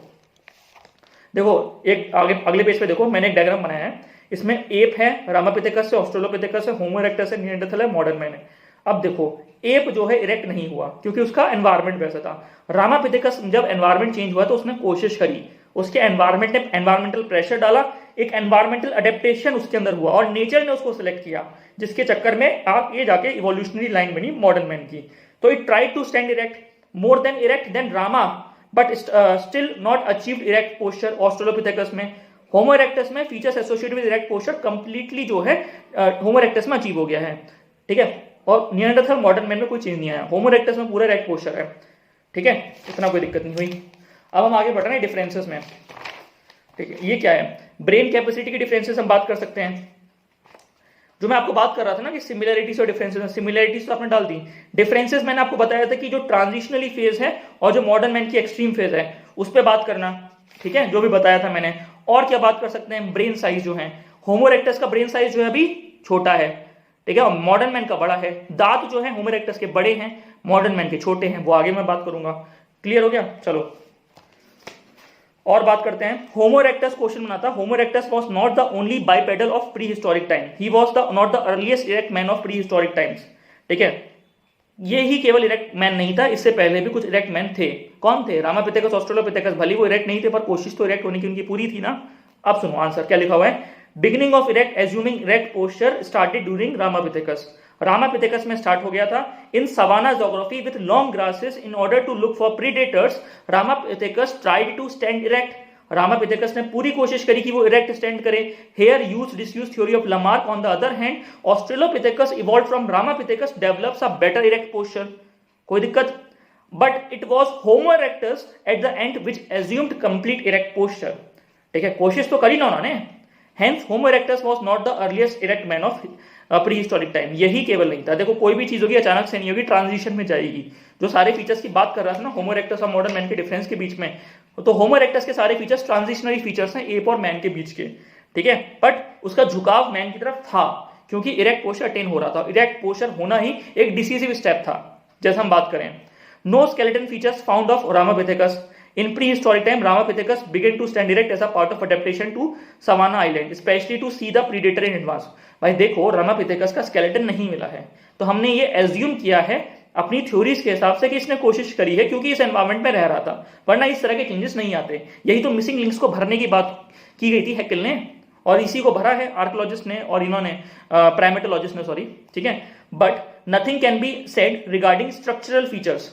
देखो एक आगे अगले पेज पे देखो, मैंने एक डायग्राम बनाया है, इसमें एप है, रामापिथेकस से, ऑस्ट्रेलोपिथेकस से, होमो इरेक्टस है, निएंडरथल है, मॉडर्न मैन है। अब देखो एप जो है इरेक्ट नहीं हुआ क्योंकि उसका एनवायरमेंट वैसा था। रामापिथेकस जब एनवायरमेंट चेंज हुआ तो उसने कोशिश करी, उसके एनवायरमेंट ने एनवायरमेंटल प्रेशर डाला, एक एनवायरमेंटल अडेप्टेशन उसके अंदर हुआ और नेचर ने उसको सिलेक्ट किया, जिसके चक्कर में आप ये जाके इवोल्यूशनरी लाइन बनी मॉडर्न मैन की। तो it tried to stand erect, more than erect than Rama, but still not achieved erect posture Australopithecus में। होमो इरेक्टस में features associated with erect posture completely जो है होमो इरेक्टस में अचीव हो गया है, ठीक है। और निएंडरथल मॉडर्न मैन में कोई चेंज नहीं आया, होमो इरेक्टस में पूरा इरेक्ट पोस्चर है, ठीक है, इतना कोई दिक्कत नहीं हुई। अब हम आगे बढ़ रहे हैं डिफरेंसेस में, ठीक है। ये क्या है, ब्रेन कैपेसिटी की डिफरेंसेस हम बात कर सकते हैं। जो मैं आपको बात कर रहा था ना कि सिमिलरिटीज और डिफरेंसेस, सिमिलरिटीज तो आपने डाल दी, डिफरेंसेस मैंने आपको बताया था कि जो ट्रांजिशनली फेज है और जो मॉडर्न मैन की एक्सट्रीम फेज है उस पर बात करना, ठीक है, जो भी बताया था मैंने। और क्या बात कर सकते हैं, ब्रेन साइज जो है, होमो इरेक्टस का ब्रेन साइज जो है अभी छोटा है, ठीक है, और मॉडर्न मैन का बड़ा है। दांत जो है होमो इरेक्टस के बड़े हैं, मॉडर्न मैन के छोटे हैं, वो आगे मैं बात करूंगा। क्लियर हो गया, चलो और बात करते हैं। होमो इरेक्टस क्वेश्चन बनाता, homo erectus was not the only bipedal of prehistoric time, he was the not the earliest erect man of prehistoric times, ठीक है। ये ही केवल इरेक्ट मैन नहीं था, इससे पहले भी कुछ इरेक्ट मैन थे। कौन थे, रामापिथेकस ऑस्ट्रेलोपिथेकस, भले वो इरेक्ट नहीं थे पर कोशिश तो इरेक्ट होने की उनकी पूरी थी ना। अब सुनो आंसर क्या लिखा हुआ है, beginning of erect assuming erect posture started during ramapithecus, ramapithecus में स्टार्ट हो गया था। In savanna geography with long grasses in order to look for predators, ramapithecus tried to stand erect, ramapithecus ने पूरी कोशिश करी कि वो इरेक्ट स्टैंड करे। Here use disuse theory of Lamarck, on the other hand australopithecus evolve from ramapithecus develops a better erect posture, कोई दिक्कत, but it was homo erectus at the end which assumed complete erect posture, ठीक है, कोशिश तो करी ना उन्होंने। Hence homo erectus was not the earliest erect man of prehistoric time, यही केवल नहीं था। देखो कोई भी चीज होगी अचानक से नहीं होगी, ट्रांजिशन में जाएगी। जो सारे फीचर्स की बात कर रहा था ना होमो इरेक्टस और मॉडर्न मैन के डिफरेंस के बीच में, तो होमो इरेक्टस के सारे फीचर्स ट्रांजिशनरी फीचर्स हैं एप और मैन के बीच के, ठीक है। बट उसका झुकाव मैन की तरफ था क्योंकि इरेक्ट पोस्चर अटेन हो रहा था, इरेक्ट पोस्चर होना ही एक डिसीजिव स्टेप था। जैसे हम बात करें, no skeleton features found of Ramapithecus in prehistoric time, Ramapithecus began to stand erect as a part of adaptation to Savannah Island, especially to see the predator in advance। भाई देखो Ramapithecus का skeleton नहीं मिला है, तो हमने ये assume किया है अपनी थ्योरीज के हिसाब से कि इसने कोशिश करी है क्योंकि इस एनवायरमेंट में रह रहा था, वरना इस तरह के चेंजेस नहीं आते। यही तो मिसिंग लिंक्स को भरने की बात की गई थी हैकेल ने, और इसी को भरा है आर्कोलॉजिस्ट ने और इन्होंने प्राइमेटोलॉजिस्ट ने, सॉरी, ठीक है। But nothing can be said regarding structural features,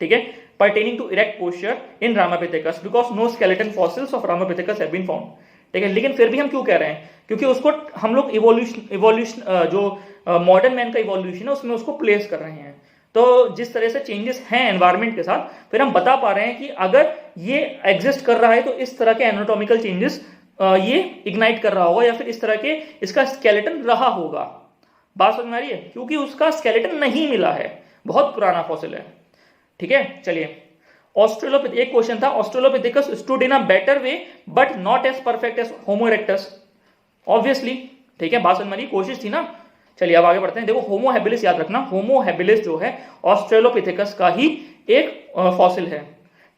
ठीक है, pertaining to erect posture in Ramapithecus because no skeleton fossils of Ramapithecus have been found, ठीक है। लेकिन फिर भी हम क्यों कह रहे हैं, क्योंकि उसको हम लोग इवोल्यूशन जो मॉडर्न मैन का इवोल्यूशन है उसमें उसको प्लेस कर रहे हैं। तो जिस तरह से चेंजेस हैं एनवायरमेंट के साथ, फिर हम बता पा रहे हैं कि अगर ये एग्जिस्ट कर रहा है तो इस तरह के एनाटॉमिकल चेंजेस ये इग्नाइट कर रहा होगा या फिर इस तरह के इसका स्केलेटन रहा होगा। बात समझ में आ रही है, क्योंकि उसका स्केलेटन नहीं मिला है, बहुत पुराना फॉसिल है, ठीक है। चलिए एक क्वेश्चन था, Australopithecus stood in a better way but not as perfect as Homo erectus, obviously, ठीक है, बात समझ में कोशिश थी ना। चलिए अब आगे बढ़ते हैं। देखो होमो हैबिलिस याद रखना, होमो हैबिलिस जो है ऑस्ट्रेलोपिथेकस का ही एक फॉसिल है,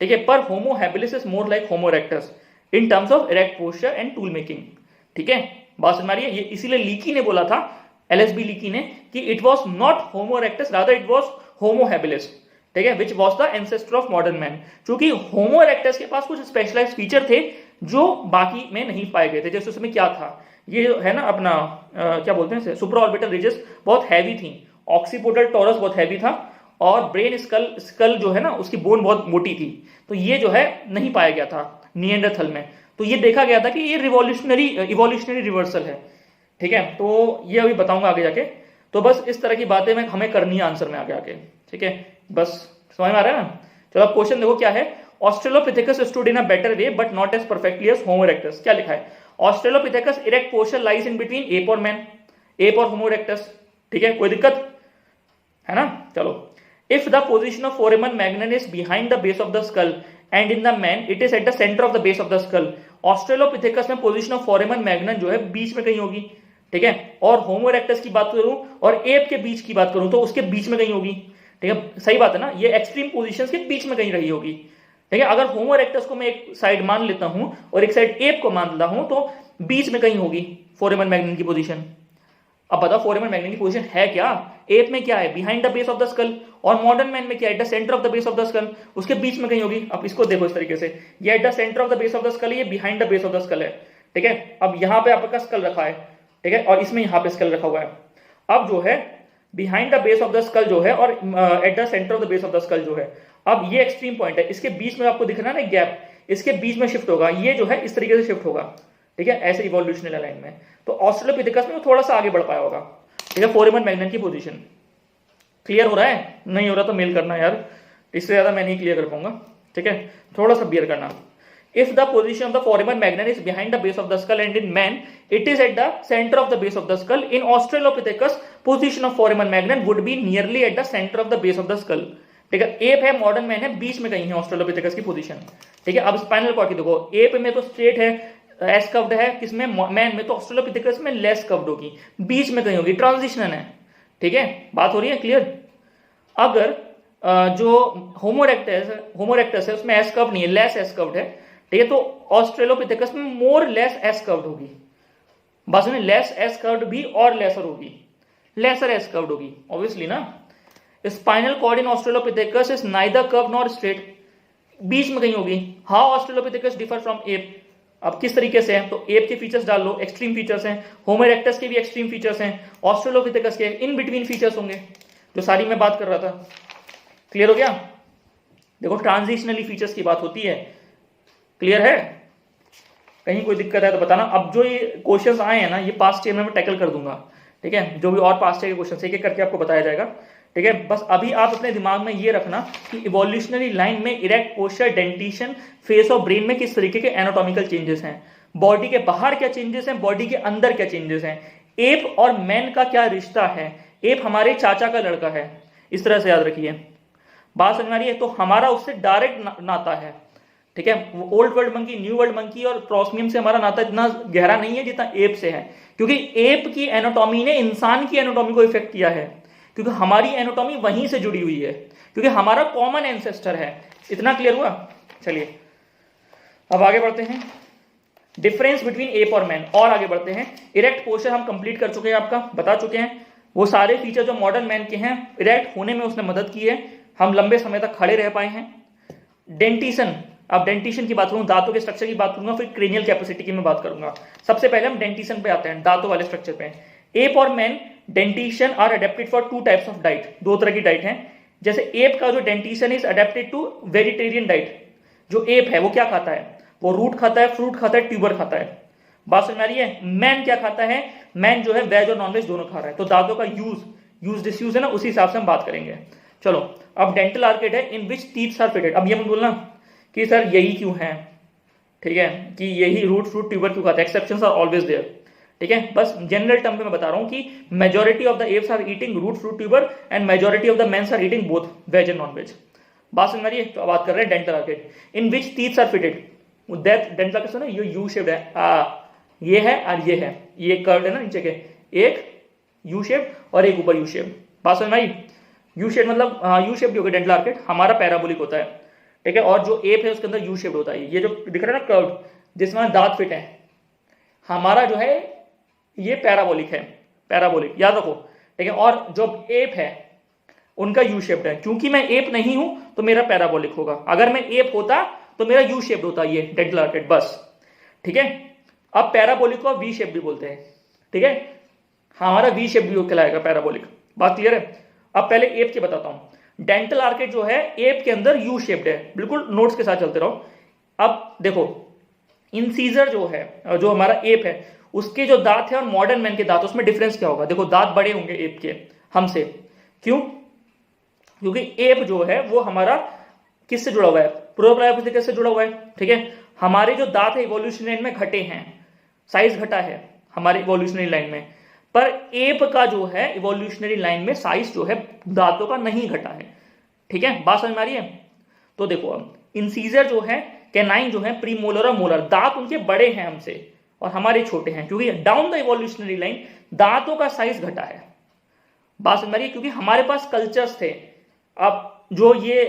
ठीक है, पर homo habilis is more like homo erectus in terms of erect posture and tool making, ठीक है, बात समझ में आ रही है। ये इसीलिए लीकी ने बोला था, एलएसबी लीकी ने, कि it was not homo erectus rather it was Homo habilis, ठीक है, which was the ancestor of modern man. क्योंकि होमो इरेक्टस के पास कुछ स्पेशलाइज्ड फीचर थे जो बाकी में नहीं पाए गए थे। जैसे उसमें क्या था, ये जो है ना अपना क्या बोलते हैं, सुप्रा ऑर्बिटल रिजेस बहुत हैवी थी, ऑक्सीपोडल टॉरस बहुत हैवी था, और ब्रेन स्कल जो है ना उसकी बोन बहुत मोटी थी। तो ये जो है नहीं पाया गया था निएंडरथल में। तो ये देखा गया था कि ये इवोल्यूशनरी रिवर्सल है, ठीक है। तो ये अभी बताऊंगा आगे जाके। तो बस इस तरह की बातें हमें करनी है आंसर में आगे आके, ठीक है, बस समझ में आ रहा है ना। चलो अब क्वेश्चन देखो क्या है, Australopithecus stood in a better way but not as perfectly as Homo erectus. क्या लिखा है, Australopithecus erect posture lies in between ape और मैन, एप और होमो इरेक्टस, ठीक है, कोई दिक्कत है ना। चलो, if the position of foramen magnum is behind the base of the skull and in the man it is at the centre of the base of the skull. Australopithecus में position of foramen magnum जो है बीच में कहीं होगी, ठीक है, और Homo erectus की बात करूं और एप के बीच की बात करूं तो उसके बीच में कहीं होगी, ठीक है, सही बात है ना, ये एक्सट्रीम पोजीशंस के बीच में कहीं रही होगी, ठीक है। अगर होमो इरेक्टस को मैं एक साइड मान लेता हूं और एक साइड एप को मान लेता हूं तो बीच में कहीं होगी फोरेमन मैग्नन की पोजीशन। अब बताओ फोरेमन मैग्नन की पोजीशन है क्या, एप में क्या है, behind the base of the school, और मॉडर्न मैन में क्या है, eight the centre of the base of the school, उसके बीच में कहीं होगी। अब इसको देखो इस तरीके से, ये eight the centre of the base of the school है, ये behind the base of the school है, ठीक है। अब यहाँ पे आपका स्कल रखा है, ठीक है, और इसमें यहाँ पे स्कल रखा हुआ है। अब जो है behind the base of the school जो है और eight the centre of the base of the school जो है, अब ये एक्सट्रीम पॉइंट है, इसके बीच में आपको दिख रहा है ना गैप, इसके बीच में शिफ्ट होगा, ये जो है इस तरीके से शिफ्ट होगा, ठीक है, ऐसे इवोल्यूशनरी लाइन में। तो ऑस्ट्रेलोपिथेकस में वो थोड़ा सा आगे बढ़ पाया होगा, ठीक है, फोरेमन मैग्नन की पोजीशन। क्लियर हो रहा है? नहीं हो रहा तो मेल करना यार, इससे ज्यादा मैं नहीं क्लियर कर पाऊंगा, ठीक है, थोड़ा सा बियर करना। If the position of the foramen magnum is behind the base of the skull and in man it is at the center of the base of the skull, in Australopithecus position of foramen magnum would be nearly at the center of the base of the skull, ठीक है। App है, modern man है, बीच में कहीं है Australopithecus की position, ठीक है। अब स्पाइनल कॉर्ड की देखो, एप में तो स्ट्रेट है, एस कर्व्ड है, किसमें मैन में, तो ऑस्ट्रेलोपिथेकस में लेस कर्व्ड होगी, बीच में कहीं होगी, ट्रांजिशन है, ठीक है, बात हो रही है क्लियर। अगर जो होमोरेक्टस है उसमें एस कर्व्ड नहीं है, लेस एस कर्व्ड है, ठीक है, तो ऑस्ट्रेलोपिथेकस में मोर लेस एस कर्व्ड होगी, बस में लेस एस कर्व्ड भी और लेसर होगी, लेसर एस कर्व्ड होगी ऑब्वियसली ना। Spinal cord in australopithecus is neither curve nor straight, बीच में कहीं होगी। How australopithecus differ from ape, अब किस तरीके से है, तो एप के फीचर्स डाल लो, एक्सट्रीम फीचर्स हैं, होमोरेक्टस के भी एक्सट्रीम फीचर्स हैं, ऑस्ट्रेलोपिथेकस के इन बिटवीन फीचर्स होंगे, जो सारी मैं बात कर रहा था। क्लियर हो गया? देखो ट्रांजिशनली फीचर्स की बात होती है, क्लियर है? कहीं कोई दिक्कत है तो बताना। अब जो ये क्वेश्चंस आए हैं ना, ये पास्ट ईयर में मैं टैकल कर दूंगा, ठीक है, जो भी और पास्ट ईयर के क्वेश्चंस एक एक करके आपको बताया जाएगा, ठीक है। बस अभी आप अपने दिमाग में ये रखना कि इवोल्यूशनरी लाइन में इरेक्ट पोस्चर, डेंटिशन, फेस और ब्रेन में किस तरीके के एनाटॉमिकल चेंजेस हैं, बॉडी के बाहर क्या चेंजेस हैं, बॉडी के अंदर क्या चेंजेस हैं, एप और मैन का क्या रिश्ता है, एप हमारे चाचा का लड़का है, इस तरह से याद रखिए। बात समझ में आ रही है? तो हमारा उससे डायरेक्ट नाता है, ठीक है। Old world monkey, new world monkey और प्रोस्मियम से हमारा नाता इतना गहरा नहीं है जितना एप से है, क्योंकि एप की एनाटॉमी ने इंसान की एनाटॉमी को इफेक्ट किया है, क्योंकि हमारी एनाटॉमी वहीं से जुड़ी हुई है, क्योंकि हमारा कॉमन एंसेस्टर है। इतना क्लियर हुआ? चलिए अब आगे बढ़ते हैं, डिफरेंस बिटवीन एप और मैन, और आगे बढ़ते हैं। इरेक्ट पोस्चर हम कंप्लीट कर चुके हैं, आपका बता चुके हैं, वो सारे फीचर जो मॉडर्न मैन के हैं, इरेक्ट होने में उसने मदद की है, हम लंबे समय तक खड़े रह पाए हैं। डेंटिशन, अब डेंटिशन की बात करूं, दांतों के स्ट्रक्चर की बात करूंगा, फिर क्रेनियल कैपेसिटी की मैं बात करूंगा। सबसे पहले हम डेंटिशन पे आते हैं, दांतों वाले स्ट्रक्चर पे। एप और man dentition are adapted for two types of diet, दो तरह की डाइट है। जैसे एप का जो dentition is adapted to vegetarian diet, जो एप है वो क्या खाता है, वो रूट खाता है, फ्रूट खाता है, ट्यूबर खाता है। बात समझ में आ रही है? मैन क्या खाता है, मैन जो है वेज और नॉनवेज दोनों खा रहा है। तो दांतों का यूज डिसयूज है ना, उसी हिसाब से हम बात करेंगे। चलो अब डेंटल आर्केड है इन विच टीथ्स आर फिटेड। अब ये मत बोलना कि सर यही क्यों है, ठीक है, कि यही रूट फ्रूट ट्यूबर क्यों खाता है, एक्सेप्शंस आर ऑलवेज देयर, ठीक है। बस जनरल टर्म में मैं बता रहा हूं कि majority of the apes are eating root fruit tuber and majority of the mens are eating both veg and non veg. बात समझ में आ रही है? तो बात कर रहे हैं dental arcade in which teeths are fitted. That dental arcade ना, ये यू शेप्ड है, ये है और ये है, ये कर्व है ना नीचे के, एक यू शेप और एक ऊपर यू शेप। बात समझ में आई? यू शेप मतलब यू शेप जो डेंटल आर्केड हमारा पैराबोलिक होता है, ठीक है, और जो एप है उसके अंदर यू शेप होता है। ये जो दिख रहा है ना कर्व, जिसमें दांत फिट है, हमारा जो है ये पैराबोलिक है, पैराबोलिक याद रखो, ठीक है। और जो एप है उनका यू शेप्ड है। क्योंकि मैं एप नहीं हूं तो मेरा पैराबोलिक होगा, अगर मैं एप होता तो मेरा यू शेप्ड होता, ये डेंटल आर्केड, बस, ठीक है। अब पैराबोलिक को वी शेप भी बोलते हैं, ठीक है, हमारा वी शेप भी कहलाएगा पैराबोलिक। बात क्लियर है? अब पहले एप के बताता हूं। डेंटल आर्केड जो है एप के अंदर यू शेप्ड है, बिल्कुल नोट्स के साथ चलते रहो। अब देखो इंसीजर जो है, जो हमारा एप है, उसके जो दांत है और मॉडर्न मैन के दांत, उसमें डिफरेंस क्या होगा? देखो दांत बड़े होंगे एप के हमसे, क्यों? क्योंकि एप जो है वो हमारा किससे जुड़ा हुआ है? प्रोप्राइयोपिथेकस से जुड़ा हुआ है, ठीक है। हमारे जो दांत है इवोल्यूशनरी लाइन में घटे हैं, साइज घटा है हमारे इवोल्यूशनरी लाइन में, पर एप का जो है इवोल्यूशनरी लाइन में साइज जो है दांतों का नहीं घटा है, ठीक है। बात समझ में आ रही है? तो देखो अब इंसीजर जो है, कैनाइन जो है, प्रीमोलर और मोलर, दांत उनके बड़े हैं हमसे और हमारे छोटे हैं, क्योंकि डाउन द इवोल्यूशनरी लाइन दांतों का साइज घटा है। बात समझ में आ रही है? क्योंकि हमारे पास कल्चर्स थे। अब जो ये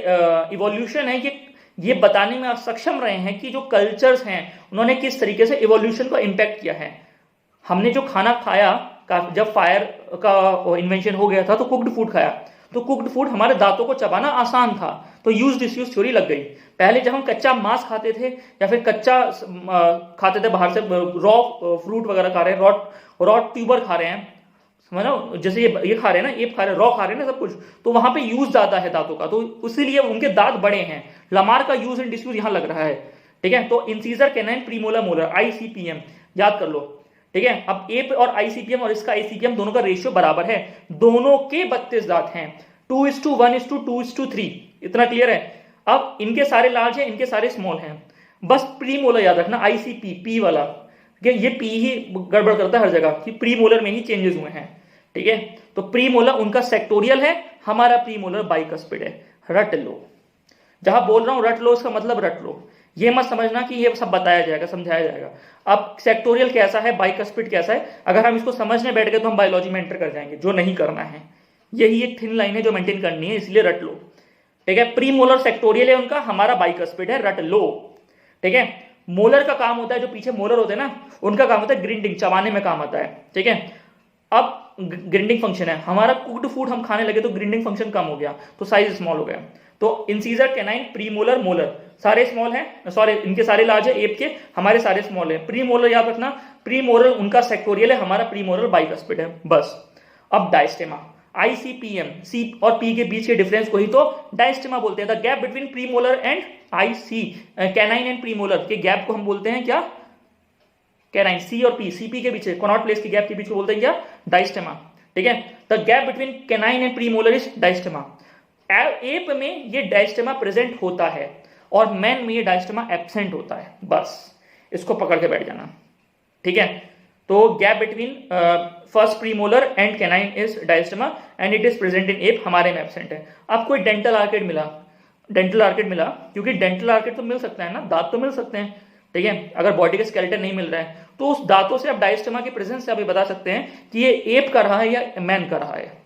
इवोल्यूशन है, ये बताने में आप सक्षम रहे हैं कि जो कल्चर्स हैं उन्होंने किस तरीके से इवोल्यूशन को इंपैक्ट किया है। हमने जो खाना खाया, जब फायर का इन्वेंशन हो गया था तो कुक्ड फूड खाया, तो कुक्ड फूड हमारे दांतों को चबाना आसान था, तो यूज डिसयूज थ्योरी लग गई। पहले जब हम कच्चा मांस खाते थे या फिर कच्चा खाते थे बाहर से, रॉ फ्रूट वगैरह खा रहे हैं, रॉ ट्यूबर खा रहे हैं, समझो, जैसे ये खा रहे हैं ना, एप खा रहे हैं, रॉ खा रहे हैं ना सब कुछ, तो वहां पे यूज ज्यादा है दांतों का, तो इसीलिए उनके दांत बड़े हैं। लमार का यूज एंड डिसयूज यहां लग रहा है, ठीक है। तो incisor canine premolar molar ICPM याद कर लो, ठीक है। अब एप और ICPM और इसका ICPM दोनों का रेशियो बराबर है, दोनों के 32 दांत हैं, 2:1:2:3, इतना क्लियर है। अब इनके सारे लार्ज हैं, इनके सारे स्मॉल हैं, बस प्रीमोलर याद रखना, ICP पी वाला, ये पी ही गड़बड़ करता है हर जगह कि प्रीमोलर में ही चेंजेस हुए हैं, ठीक है। तो प्रीमोलर उनका सेक्टोरियल है, हमारा प्रीमोलर बाइकस्पिड है। रट लो, जहां बोल रहा हूं रट लो, उसका मतलब रट लो, ये मत समझना कि ये सब बताया जाएगा, समझाया जाएगा। अब सेक्टोरियल कैसा है, बाइकस्पिड कैसा है, अगर हम इसको समझने बैठ गए तो हम बायोलॉजी में एंटर कर जाएंगे, जो नहीं करना है। यही एक थिन लाइन है जो मेंटेन करनी है, इसलिए रट लो, ठीक है। प्रीमोलर सेक्टोरियल है उनका, हमारा बाइकस्पिड है, रट लो, ठीक है। मोलर का काम होता है, जो पीछे मोलर होते हैं ना, उनका काम होता है ग्रिंडिंग, चबाने में काम आता है, ठीक है। अब ग्रिंडिंग फंक्शन है, हमारा कुक्ड फूड हम खाने लगे तो ग्रिंडिंग फंक्शन कम हो गया, तो साइज स्मॉल हो गया। तो इंसीजर कैनाइन प्रीमोलर मोलर सारे स्मॉल हैं, सॉरी इनके सारे लार्ज है, एप के हमारे सारे स्मॉल है। प्रीमोलर याद रखना, प्रीमोलर उनका सेक्टोरियल है, हमारा प्रीमोलर बाइकस्पिड है, बस। अब डायस्टेमा, ICPM, C और P के बीच के डिफरेंस को ही तो डायस्टेमा बोलते हैं। The gap between premolar and IC canine and premolar के गैप को हम बोलते हैं क्या, कैनाइन। C और P, CP के बीच कॉनॉट प्लेस के गैप के बीच को बोलते हैं क्या, डायस्टेमा, ठीक है। The gap between canine and premolar is diastema. App में ये डायस्टेमा प्रेजेंट होता है और मैन में ये डायस्टेमा एब्सेंट होता है, बस इसको पकड़ के बैठ जाना, ठीक है। तो gap between first premolar and canine is diastema and it is present in app, हमारे में एब्सेंट है। आपको एक डेंटल आर्केड मिला, क्योंकि डेंटल आर्केड तो मिल सकता है ना, दांत तो मिल सकते हैं, ठीक है। अगर बॉडी का स्केलेटन नहीं मिल रहा है तो उस दांतों से आप डायस्टेमा की प्रेजेंस से आप ये बता सकते हैं कि ये एप का रहा है या मैन का रहा है।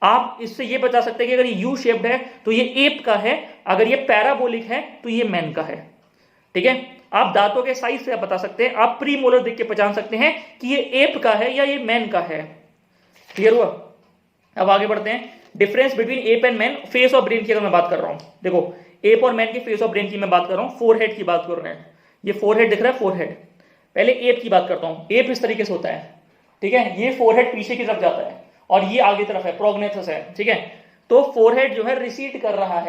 आप इससे ये बता सकते हैं कि अगर ये यू शेप्ड है तो ये एप का है, अगर ये पैराबोलिक है तो ये मैन का है, ठीक है। आप दांतों के साइज से आप बता सकते हैं, आप प्रीमोलर देख के पहचान सकते हैं कि ये एप का है या ये मैन का है। क्लियर हुआ? अब आगे बढ़ते हैं। Difference between ape and man, face और ब्रेन की अगर मैं बात कर रहा हूं, देखो एप और मैन के फेस और ब्रेन की मैं बात कर रहा हूं, फोरहेड की बात कर रहे हैं, ये फोरहेड दिख रहा है, फोरहेड। पहले एप की बात करता हूं। एप इस तरीके से होता है, ठीक है, ये फोरहेड पीछे की तरफ जाता है और ये आगे तरफ है, प्रोग्नेथस है, ठीक है। तो फोरहेड जो है रिसीड कर रहा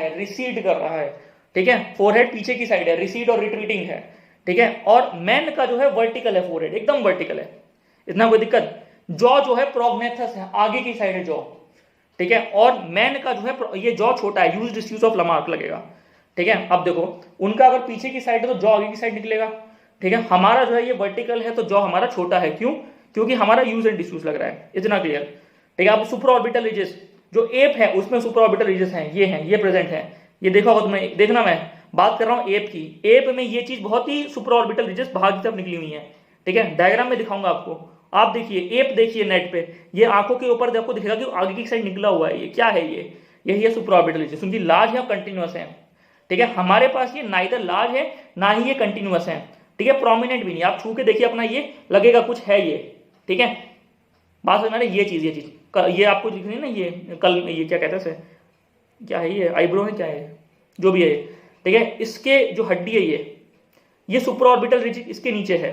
है, ठीक है। फोरहेड पीछे की साइड है, रिसीड और रिट्रीटिंग है, ठीक है। और मैन का जो है वर्टिकल है, फोरहेड एकदम वर्टिकल है, इतना कोई दिक्कत। जॉ जो है प्रोग्नेथस है, आगे की साइड है जॉ, ठीक है। और मैन का जो है ये जॉ छोटा है, यूज डिसयूज ऑफ लमार्क लगेगा, ठीक है। अब देखो उनका अगर पीछे की साइड है तो जॉ आगे की साइड निकलेगा, ठीक है। हमारा जो है ये वर्टिकल है तो जॉ हमारा छोटा है, क्यों? क्योंकि हमारा यूज एंड डिसयूज लग रहा है, इतना क्लियर, ठीक है। अब सुपर ऑर्बिटल रिजेस, जो एप है उसमें सुपर ऑर्बिटल रिजेस हैं, ये प्रेजेंट है, ये देखा होगा तुमने, देखना मैं बात कर रहा हूं एप की। एप में ये चीज बहुत ही सुपर ऑर्बिटल रिजेस बाहर की तरफ निकली हुई है, ठीक है। डायग्राम में दिखाऊंगा आपको, आप देखिए एप, देखिए नेट पे, ये आंखों के ऊपर आपको दिखेगा कि आगे की साइड निकला हुआ है, ये क्या है, ये यही है सुपर ऑर्बिटल रिजेस। उनकी लार्ज है और कंटिन्यूअस है, ठीक है। हमारे पास ये नाइदर लार्ज है ना ही ये कंटिन्यूअस है, ठीक है। प्रोमिनेंट भी नहीं, आप छू के देखिए अपना, ये लगेगा कुछ है ये, ठीक है। बात समझ में, ये चीज ये आपको दिख रही है ना, ये कल ये क्या कहते हैं, क्या है ये, आईब्रो है क्या है, जो भी है, ठीक है। इसके जो हड्डी है ये सुपर ऑर्बिटल रिज इसके नीचे है।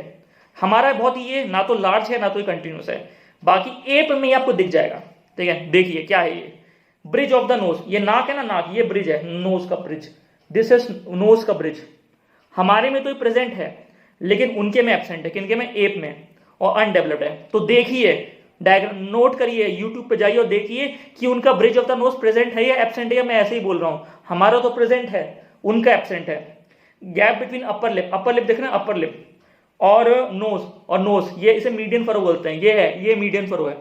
हमारा बहुत ही ये ना तो लार्ज है ना तो कंटिन्यूस है, बाकी एप में आपको दिख जाएगा, ठीक है। देखिए क्या है ये, ब्रिज ऑफ द नोज, ये नाक है ना, नाक, ये ब्रिज है, नोज का ब्रिज, दिस इज नोज का ब्रिज। हमारे में तो ये प्रेजेंट है लेकिन उनके में एब्सेंट है, किनके में, एप में, और अनडेवलप्ड है। तो देखिए डायग्राम नोट करिए, यूट्यूब पे जाइए और देखिए कि उनका bridge of the nose present है या एब्सेंट है, या मैं ऐसे ही बोल रहा हूं, हमारा तो प्रेजेंट है, उनका एब्सेंट है। गैप बिटवीन अपर लिप देखना, अपर लिप और नोज, ये इसे मीडियन फरो बोलते हैं, ये मीडियन फरो है,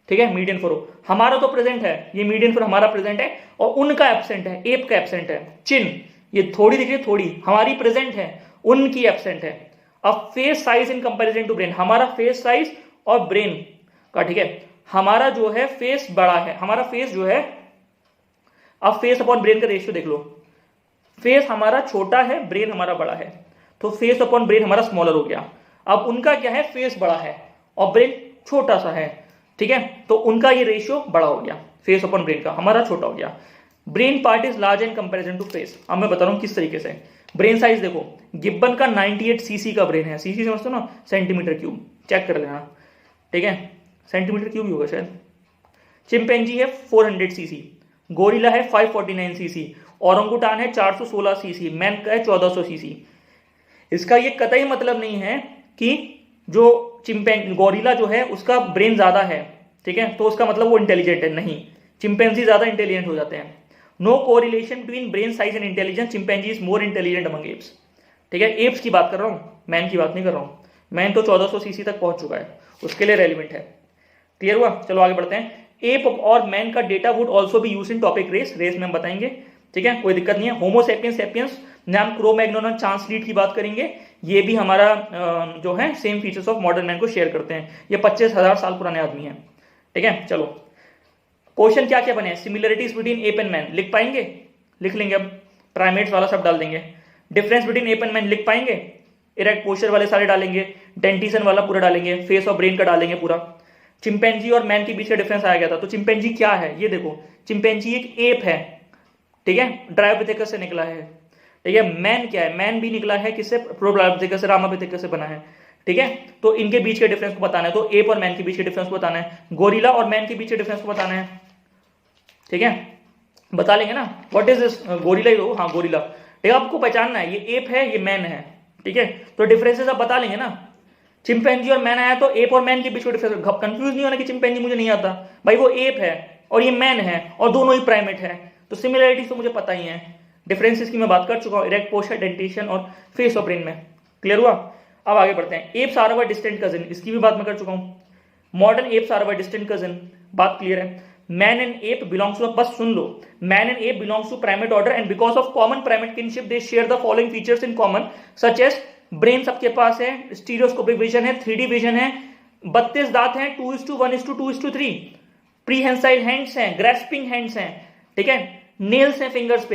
ठीक है, मीडियन फरो। हमारा तो प्रेजेंट है, ये मीडियन फरो हमारा प्रेजेंट है और उनका एब्सेंट है, एप का एब्सेंट है। चिन, ये थोड़ी दिख रही है, थोड़ी हमारी प्रेजेंट है, उनकी एब्सेंट है। अब face size in comparison to brain, हमारा फेस साइज और ब्रेन का, ठीक है, हमारा जो है फेस बड़ा है, हमारा फेस जो है, अब फेस अपॉन ब्रेन का रेशियो देख लो, फेस हमारा छोटा है, ब्रेन हमारा बड़ा है, तो फेस अपॉन ब्रेन हमारा स्मॉलर हो गया। अब उनका क्या है, फेस बड़ा है और ब्रेन छोटा सा है, ठीक है, तो उनका ये रेशियो बड़ा हो गया। फेस अपॉन ब्रेन का, हमारा छोटा हो गया। Brain part is large in comparison to face. अब मैं बता रहा हूँ किस तरीके से। ब्रेन साइज देखो, गिब्बन का 98 सीसी का ब्रेन है, सीसी समझते हो ना, सेंटीमीटर क्यूब, चेक कर लेना, ठीक है, सेंटीमीटर क्यूब ही होगा शायद। चिंपैंजी है 400 सीसी, गोरिल्ला है 549 सीसी, ओरंगुटान है 416 सीसी, मैन का है 1400 सीसी। इसका ये कतई मतलब नहीं है कि जो गोरिल्ला जो है उसका ब्रेन ज्यादा है, ठीक है, तो उसका मतलब वो इंटेलिजेंट है, नहीं, चिंपैंजी ज्यादा इंटेलिजेंट हो जाते हैं। No correlation between brain size and intelligence, chimpanzee is more intelligent among apes, ठीक है, एप्स की बात कर रहा हूँ, मैन की बात नहीं कर रहा हूँ। मैन तो 1400 सीसी तक पहुंच चुका है, उसके लिए रेलिवेंट है। क्लियर हुआ? चलो आगे बढ़ते हैं। एप और मैन का डेटा वुड ऑल्सो भी use in topic race, race में हम बताएंगे, ठीक है, कोई दिक्कत नहीं है। होमोसेपियंस सेपियंस नाम क्रो-मैग्नोन चांसलीट की बात करेंगे, ये भी हमारा जो है same features of modern man को शेयर करते हैं, ये 25,000 साल पुराने आदमी हैं, ठीक है। चलो क्वेश्चन क्या क्या बने, similarities between ape and man लिख पाएंगे, लिख लेंगे, अब प्राइमेट्स वाला सब डाल देंगे। Difference between ape and man लिख पाएंगे, इरेक्ट पोस्चर वाले सारे डालेंगे, डेंटिसन वाला पूरा डालेंगे, फेस और ब्रेन का डालेंगे पूरा। चिंपैंजी और मैन के बीच का डिफरेंस आया गया था, तो चिंपैंजी क्या है ये देखो, चिंपैंजी एक एप है, ठीक है, ड्रायोपिथेकस से निकला है, ठीक है। मैन क्या है, मैन भी निकला है किससे, प्रोब्लायोपिथेकस से, रामापिथेकस से बना है, ठीक है। तो इनके बीच के डिफरेंस को बताना है, तो एप और मैन के बीच के डिफरेंस को बताना है, गोरिल्ला और मैन के बीच के डिफरेंस को बताना है, ठीक है, बता लेंगे ना। व्हाट इज दिस, गोरिल्ला ही हो, हाँ गोरिल्ला, ठीक है, आपको पहचानना है, ये एप है ये मैन है, ठीक है, तो डिफरेंसेस आप बता लेंगे ना। चिंपैंजी और मैन आया तो एप और मैन के बीच में डिफरेंस, कंफ्यूज नहीं होना कि चिंपैंजी मुझे नहीं आता, भाई वो एप है और ये मैन है और दोनों ही प्राइमेट है, तो सिमिलरिटीज तो मुझे पता ही है। डिफरेंसेस की मैं बात कर चुका हूँ, इरेक्ट पोस्चर, डेंटिशन और फेस ऑफ ब्रेन में। क्लियर हुआ? अब आगे बढ़ते हैं। Apes are our distant cousin, इसकी भी बात मैं कर चुका हूँ। Modern apes are our distant cousin, बात क्लियर है। Man and ape belongs to, बस सुन लो, man and ape belongs to primate order and because of common primate kinship they share the following features in common, such as brain सबके पास है, stereoscopic vision है, 3D vision है, 32 दांत हैं, 2:1:2:3, prehensile hands हैं, ग्रैस्पिंग हैंड्स हैं, ठीक है, नेल्स हैं फिंगर्स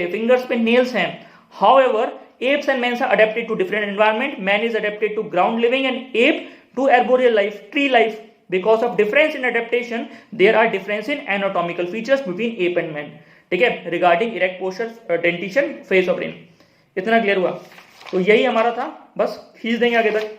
पे नेल्स हैं। However apes and men are adapted to different environment, man is adapted to ground living and ape to arboreal life, tree life. Because of difference in adaptation there are difference in anatomical features between ape and man, ठीक है, regarding erect posture, dentition, face और brain। इतना clear हुआ? तो यही हमारा था, बस खींच देंगे आगे तक।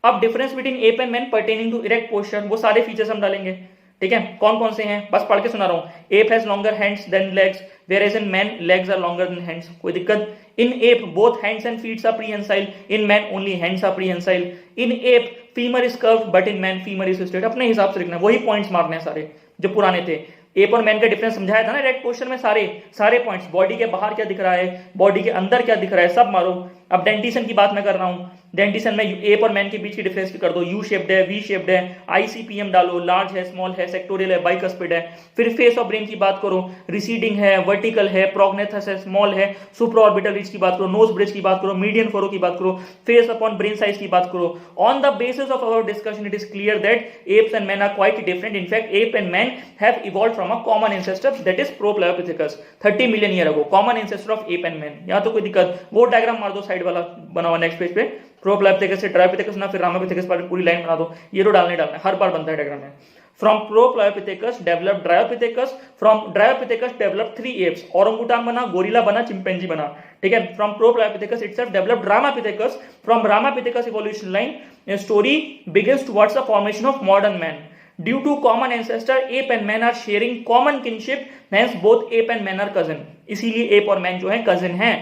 अब difference between ape and man pertaining to erect posture, वो सारे फीचर्स हम डालेंगे, ठीक है, कौन कौन से हैं बस पढ़ के सुना रहा हूं। Ape has longer hands than legs, whereas in man legs are longer than hands, कोई दिक्कत। in ape both hands and feet are prehensile, in man only hands are prehensile, in ape femur is curved but in man femur is straight। अपने हिसाब से लिखना, वही points मारने हैं सारे जो पुराने थे। एप और मैन का डिफरेंस समझाया था ना इरेक्ट पोस्चर में, सारे पॉइंट्स, बॉडी के बाहर क्या दिख रहा है, बॉडी के अंदर क्या दिख रहा है, सब मारो। अब डेंटिशन की बात मैं कर रहा हूं, डेंटिशन में एप और मैन के बीच की डिफरेंस भी कर दो, यू शेप्ड है, वी शेप्ड है, आईसीपीएम डालो, लार्ज है, स्मॉल है, सेक्टोरियल है, बाइकस्पिड है। फिर फेस ऑफ ब्रेन की बात करो, रिसीडिंग है, वर्टिकल है, प्रोग्नेथस है, स्मॉल है, सुप्राऑर्बिटल रिज की बात करो, नोज ब्रिज की बात करो, मीडियन फोरो की बात करो, फेस अपॉन ब्रेन साइज की बात करो। On the basis of our discussion it is clear that apes and man are quite different. In fact ape and man have evolved from a common ancestor that is propliopithecus 30 million year ago, common ancestor of ape and man. यहां तो कोई दिक्कत, वो diagram मार दो side वाला बना हुआ नेक्स्ट पेज पे, प्रोप्लायोपिथेकस से ड्रायोपिथेकस ना, फिर रामापिथेकस पर पूरी लाइन बना दो, ये तो डालने डालना है, हर बार बनता है डायग्राम में। From Proplyopithecus developed Dryopithecus, from Dryopithecus developed 3 apes, orangutan बना, गोरिल्ला बना, चिंपैंजी बना, ठीक है। From Proplyopithecus itself developed Ramapithecus, from Ramapithecus evolution line story begins towards the formation of modern man. Due to common ancestor, ape and man are sharing common kinship, hence both ape and man are cousin, इसीलिए ape और man जो है cousin हैं।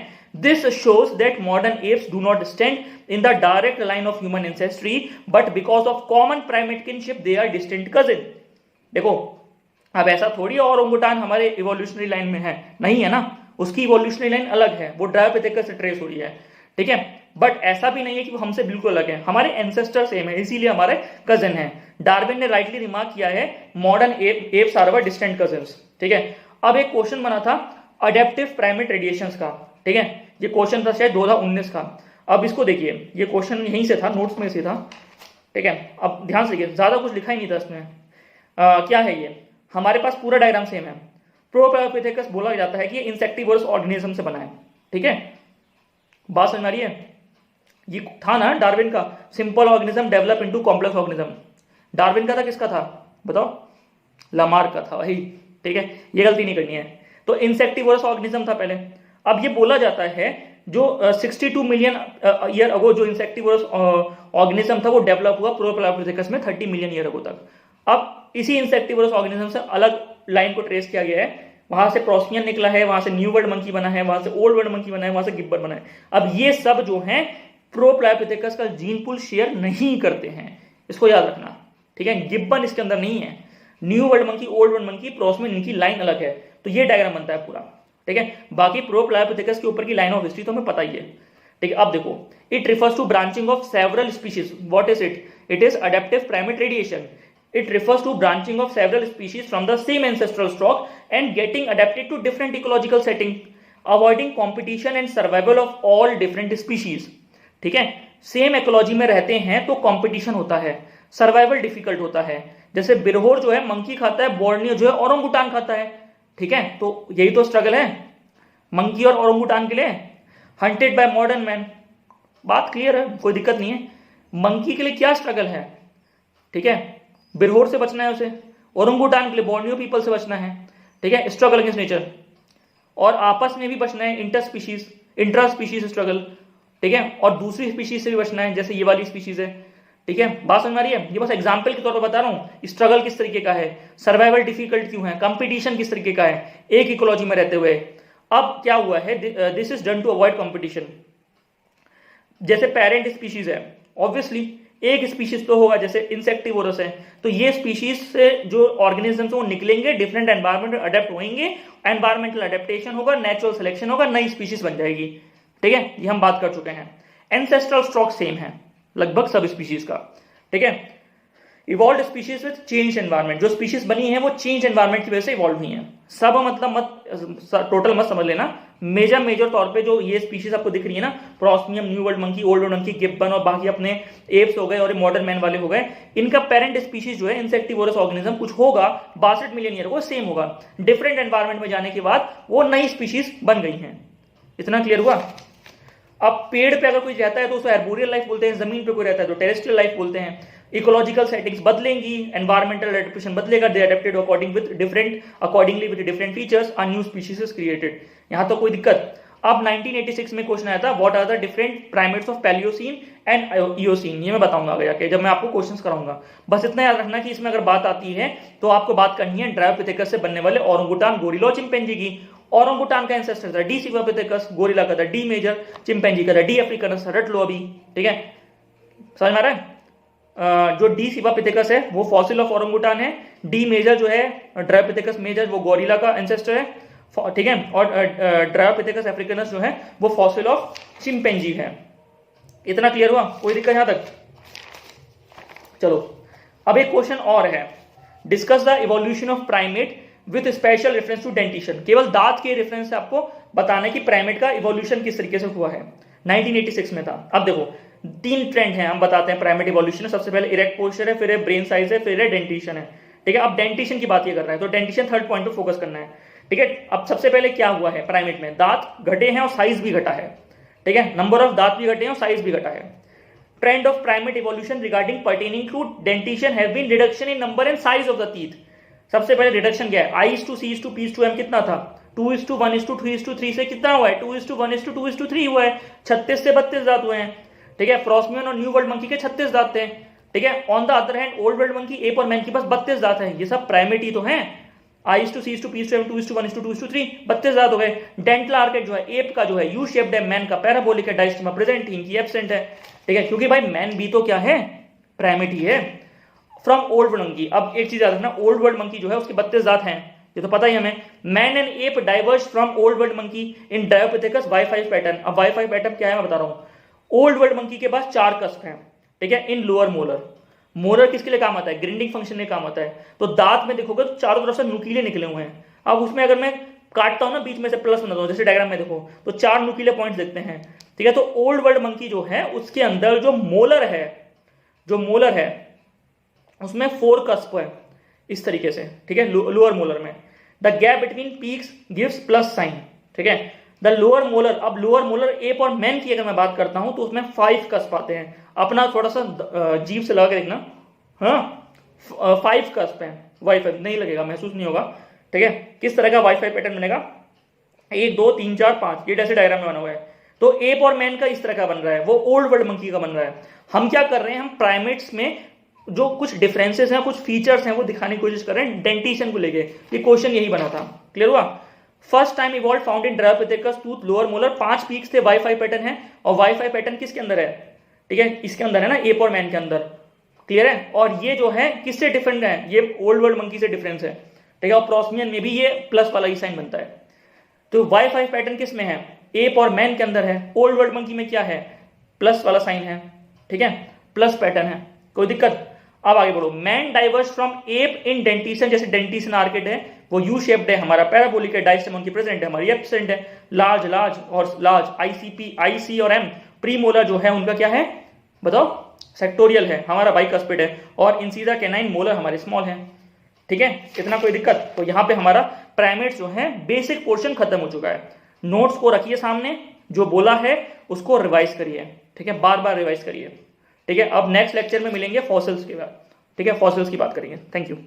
This shows that modern apes do not stand in the direct line of human ancestry, but because of common primate kinship they are distant cousin। देखो अब ऐसा थोड़ी और ओरंगुटान हमारे इवोल्यूशनरी लाइन में है, नहीं है ना, उसकी इवोल्यूशनरी लाइन अलग है, वो ड्रायोपिथेकस से ट्रेस हो रही है, ठीक है। बट ऐसा भी नहीं है कि वो हमसे बिल्कुल अलग है, हमारे एंसेस्टर सेम है, इसीलिए हमारे कजन है। डार्विन ने राइटली रिमार्क किया है modern apes are our distant cousins, ठीक है। अब एक क्वेश्चन बना था अडेप्टिव प्राइमेट रेडिएशंस का, ठीक है, ये क्वेश्चन था शायद 2019 का। अब इसको देखिए, ये क्वेश्चन यहीं से था, नोट्स में से था, ठीक है। अब ध्यान से देखिए, ज्यादा कुछ लिखा ही नहीं था इसमें। क्या है ये, हमारे पास पूरा डायग्राम सेम है। प्रोप्लायोपिथेकस बोला जाता है कि ये इंसेक्टिवोरस ऑर्गेनिज्म से बना है, ठीक है, बात समझ आ रही है। ये था ना डार्विन का, simple organism develop into complex organism. Darwin का था, किसका था बताओ, लामार्क का था, वही ठीक है, ये गलती नहीं करनी है। तो इंसेक्टिवोरस ऑर्गेनिज्म था पहले। अब ये बोला जाता है जो 62 मिलियन ईयर अगो जो इंसेक्टिवोरस ऑर्गेनिज्म था वो डेवलप हुआ प्रोप्लायोपिथेकस में 30 मिलियन ईयर अगो तक। अब इसी इंसेक्टिवोरस ऑर्गेनिज्म से अलग लाइन को ट्रेस किया गया है, वहां से प्रोस्मियन निकला है, वहां से न्यू वर्ल्ड मंकी बना है, वहां से ओल्ड वर्ल्ड मंकी बना है, वहां से गिब्बर बना है। अब ये सब जो है प्रोप्लायोपिथेकस का जीन पूल शेयर नहीं करते हैं, इसको याद रखना, ठीक है। गिब्बन इसके अंदर नहीं है, new world monkey, old world monkey, prosimian, इनकी लाइन अलग है। तो ये डायग्राम बनता है पूरा, ठीक है। बाकी प्रोप्लायोपिथेकस के ऊपर की लाइन ऑफ हिस्ट्री तो हमें पता ही है, ठीक है। अब देखो, it refers to branching of several species. What is it? It is adaptive primate radiation. It refers to branching of several species from the same ancestral stock and getting adapted to different ecological setting, avoiding competition and survival of all different species. ठीक है, same ecology में रहते हैं तो competition होता है, survival difficult होता है। जैसे बिरहोर जो है मंकी खाता है, बोर्नियो जो है ओरंगुटान खाता है, ठीक है। तो यही तो स्ट्रगल है मंकी और ओरंगुटान के लिए। हंटेड बाय मॉडर्न मैन, बात क्लियर है, कोई दिक्कत नहीं है। मंकी के लिए क्या स्ट्रगल है, ठीक है, बिरहोर से बचना है उसे, ओरंगुटान के लिए बोर्नियो पीपल से बचना है, ठीक है, स्ट्रगल अगेंस्ट नेचर। और आपस में भी बचना है, इंटर स्पीशीज स्ट्रगल, ठीक है। और दूसरी स्पीशीज से भी बचना है, जैसे ये वाली स्पीशीज है, ठीक है। बात समझ में आ रही है? ये बस एग्जाम्पल के तौर पर बता रहा हूं, स्ट्रगल किस तरीके का है, सर्वाइवल डिफिकल्ट क्यों है, कंपटीशन किस तरीके का है एक इकोलॉजी में रहते हुए। अब क्या हुआ है, this is done to avoid competition. जैसे पेरेंट स्पीशीज है, ऑब्वियसली एक स्पीशीज तो होगा, जैसे इंसेक्टिवोरस है, तो ये स्पीशीज से जो ऑर्गेनिजम्स वो निकलेंगे, डिफरेंट एनवायरमेंट अडेप्ट होंगे, एनवायरमेंटल अडेप्टेशन होगा, नेचुरल सिलेक्शन होगा, नई स्पीशीज बन जाएगी, ठीक है। ये हम बात कर चुके हैं। एंसेस्ट्रल स्टॉक सेम है लगभग सब स्पीशीज का, ठीक है। Evolve species with change environment, जो स्पीशीज बनी है वो चेंज एनवायरमेंट की वजह से इवॉल्व हुई है। सब मतलब मत टोटल मत समझ लेना, मेजर तौर पे जो ये स्पीशीज आपको दिख रही है ना, prosimian, new world monkey, old world monkey, gibbon और बाकी अपने एप्स हो गए और मॉडर्न मैन वाले हो गए, इनका पेरेंट स्पीशीज जो है इंसेक्टिवोरस ऑर्गेनिज्म कुछ होगा 62 मिलियन ईयर को सेम होगा। डिफरेंट एनवायरमेंट में जाने के बाद वो नई स्पीशीज बन गई हैं। इतना क्लियर हुआ? अब पेड़ पे अगर कोई रहता है तो उसको एर्बोरियल लाइफ बोलते हैं, जमीन पे कोई रहता है तो टेरेस्ट्रियल लाइफ बोलते हैं। इकोलॉजिकल सेटिंग्स बदलेंगी, एनवायरमेंटल एडेप्टेशन बदलेगा, they adapted accordingly with different features, a new species is created. यहां तो कोई दिक्कत। अब 1986 में क्वेश्चन आया था, what are the different primates of Paleocene and Eocene. ये मैं बताऊंगा आगे जाके जब मैं आपको क्वेश्चंस कराऊंगा। बस इतना याद रखना कि इसमें अगर बात आती है तो आपको बात करनी है ड्रायोपिथेकस से बनने वाले ओरंगुटान, गोरिल्ला और चिंपैंजी की। ओरंगुटान का एंसेस्टर था डी सिवापिथेकस, गोरिल्ला का था डी मेजर, चिंपैंजी का था डी अफ्रीकनस, रट लो अभी, ठीक है, समझ में आ रहा है? जो डी सिवापिथेकस है वो फॉसिल ऑफ ओरंगुटान है, डी मेजर जो है ड्रायोपिथेकस मेजर वो गोरिल्ला का एंसेस्टर है, ठीक है, और ड्रायोपिथेकस अफ्रीकनस जो है वो फॉसिल ऑफ चिंपैंजी है। इतना क्लियर हुआ? कोई दिक्कत यहां तक? चलो अब एक क्वेश्चन और है, discuss the evolution of primate with special reference to dentition. केवल दांत के रेफरेंस से आपको बताना है कि प्राइमेट का इवोल्यूशन किस तरीके से हुआ है। 1986 में था। अब देखो 3 ट्रेंड हैं, हम बताते हैं प्राइमेट इवोल्यूशन। सबसे पहले इरेक्ट पोस्चर है, फिर है ब्रेन साइज है, फिर है डेंटिशन है, ठीक है। अब डेंटिशन की बात ये कर रहा है तो डेंटिशन थर्ड पॉइंट पे फोकस करना है, ठीक है। अब सबसे पहले क्या हुआ है प्राइमेट में, दांत घटे हैं और साइज भी घटा है, ठीक है, नंबर ऑफ दांत भी घटे हैं और साइज भी घटा है। Trend of primate evolution regarding pertaining to dentition have been reduction in number and size of the teeth. सबसे पहले रिडक्शन क्या है, I/C/P/M कितना था, 2:1:2:3 से कितना हुआ है, 2:1:2:3 हुआ है। 36 से 32 दांत हुए हैं, ठीक है। प्रोस्मियन और न्यू वर्ल्ड मंकी के 36 दांत थे, ठीक है। On the other hand old world monkey, app और मैन के पास 32 दांत है। ये सब प्राइमेट ही तो हैं। I/C/P/M 2:1:2:3 32 दांत हो गए। डेंटल आर्केट जो है एप का जो है यू शेप्ड है, मैन का पैराबोलिक है, डायस्टेमा प्रेजेंट, इनकी एब्सेंट है, ठीक है, क्योंकि भाई मैन भी तो क्या है, प्राइमेट ही है। फ्रॉम ओल्ड वर्ल्ड मंकी, अब एक चीज याद रखना, ओल्ड वर्ल्ड मंकी जो है उसके 32 दांत हैं, ये तो पता ही हमें। Man and app diverge from old world monkey in Dryopithecus Y5 pattern. अब Y5 पैटर्न क्या है मैं बता रहा हूं। ओल्ड वर्ल्ड मंकी के पास 4 कस्प हैं, ठीक है, इन लोअर मोलर। मोलर किसके लिए काम आता है, ग्रिंडिंग फंक्शन में काम आता है। तो दांत में देखोगे तो चारों तरफ से नुकीले निकले हुए हैं। अब उसमें अगर मैं काटता हूं ना बीच में से प्लस बनाता हूं, जैसे डायग्राम में देखो तो 4 नुकीले पॉइंट्स देखते हैं, ठीक है। तो ओल्ड वर्ल्ड मंकी जो है उसके अंदर जो मोलर है उसमें 4 कस्प है इस तरीके से, ठीक है, लोअर मोलर में। The gap between peaks gives plus sign, ठीक है। द लोअर मोलर, अब लोअर मोलर एप और मैन की अगर मैं बात करता हूं तो उसमें 5 कस्प आते हैं। अपना थोड़ा सा जीभ से लगा के देखना, हाँ 5 कस्प है, Y5 नहीं लगेगा, महसूस नहीं होगा, ठीक है, किस तरह का वाईफाई पैटर्न बनेगा, 1 2 3 4 5, ये ऐसे डायग्राम में बना हुआ है। तो एप और मैन का इस तरह का बन रहा है, वो ओल्ड वर्ल्ड मंकी का बन रहा है। हम क्या कर रहे हैं, हम प्राइमेट्स में जो कुछ डिफरेंसेस हैं, कुछ फीचर्स हैं, वो दिखाने की कोशिश कर रहे हैं डेंटिशन को लेके। ये क्वेश्चन यही बना था, क्लियर हुआ। First time evolve found in Dryopithecus tooth lower molar, 5 peaks थे, वाईफाई पैटर्न है, और वाईफाई पैटर्न किसके अंदर है, ठीक है, इसके अंदर है ना, एप और मैन के अंदर, क्लियर है। और ये जो है किससे डिफरेंट है, ये ओल्ड वर्ल्ड मंकी से डिफरेंस है, ठीक है। और प्रोस्मियन में भी ये प्लस वाला ही साइन बनता है। तो वाईफाई पैटर्न किस में है, एप और मैन के अंदर है। ओल्ड वर्ल्ड मंकी में क्या है, प्लस वाला साइन है, ठीक है, प्लस पैटर्न है, कोई दिक्कत। अब आगे बढ़ो, man diverse from app in dentition, जैसे डेंटिशन आर्केड है वो यू शेप्ड है, हमारा पैराबोलिक है, डायस्टेम उनकी प्रेजेंट है, हमारी एब्सेंट है। लार्ज लार्ज और लार्ज, आईसीपी, आईसी और एम, प्रीमोलर जो है उनका क्या है बताओ, सेक्टोरियल है, हमारा बाइकस्पिड है, और इंसीजर कैनाइन मोलर हमारे स्मॉल है, ठीक है, इतना कोई दिक्कत। तो यहाँ पे हमारा प्राइमेट्स जो है बेसिक पोर्शन खत्म हो चुका है। नोट्स को रखिए सामने, जो बोला है उसको रिवाइज करिए, ठीक है, बार बार रिवाइज करिए, ठीक है। अब नेक्स्ट लेक्चर में मिलेंगे फॉसिल्स के बाद, ठीक है, फॉसिल्स की बात करेंगे। Thank you.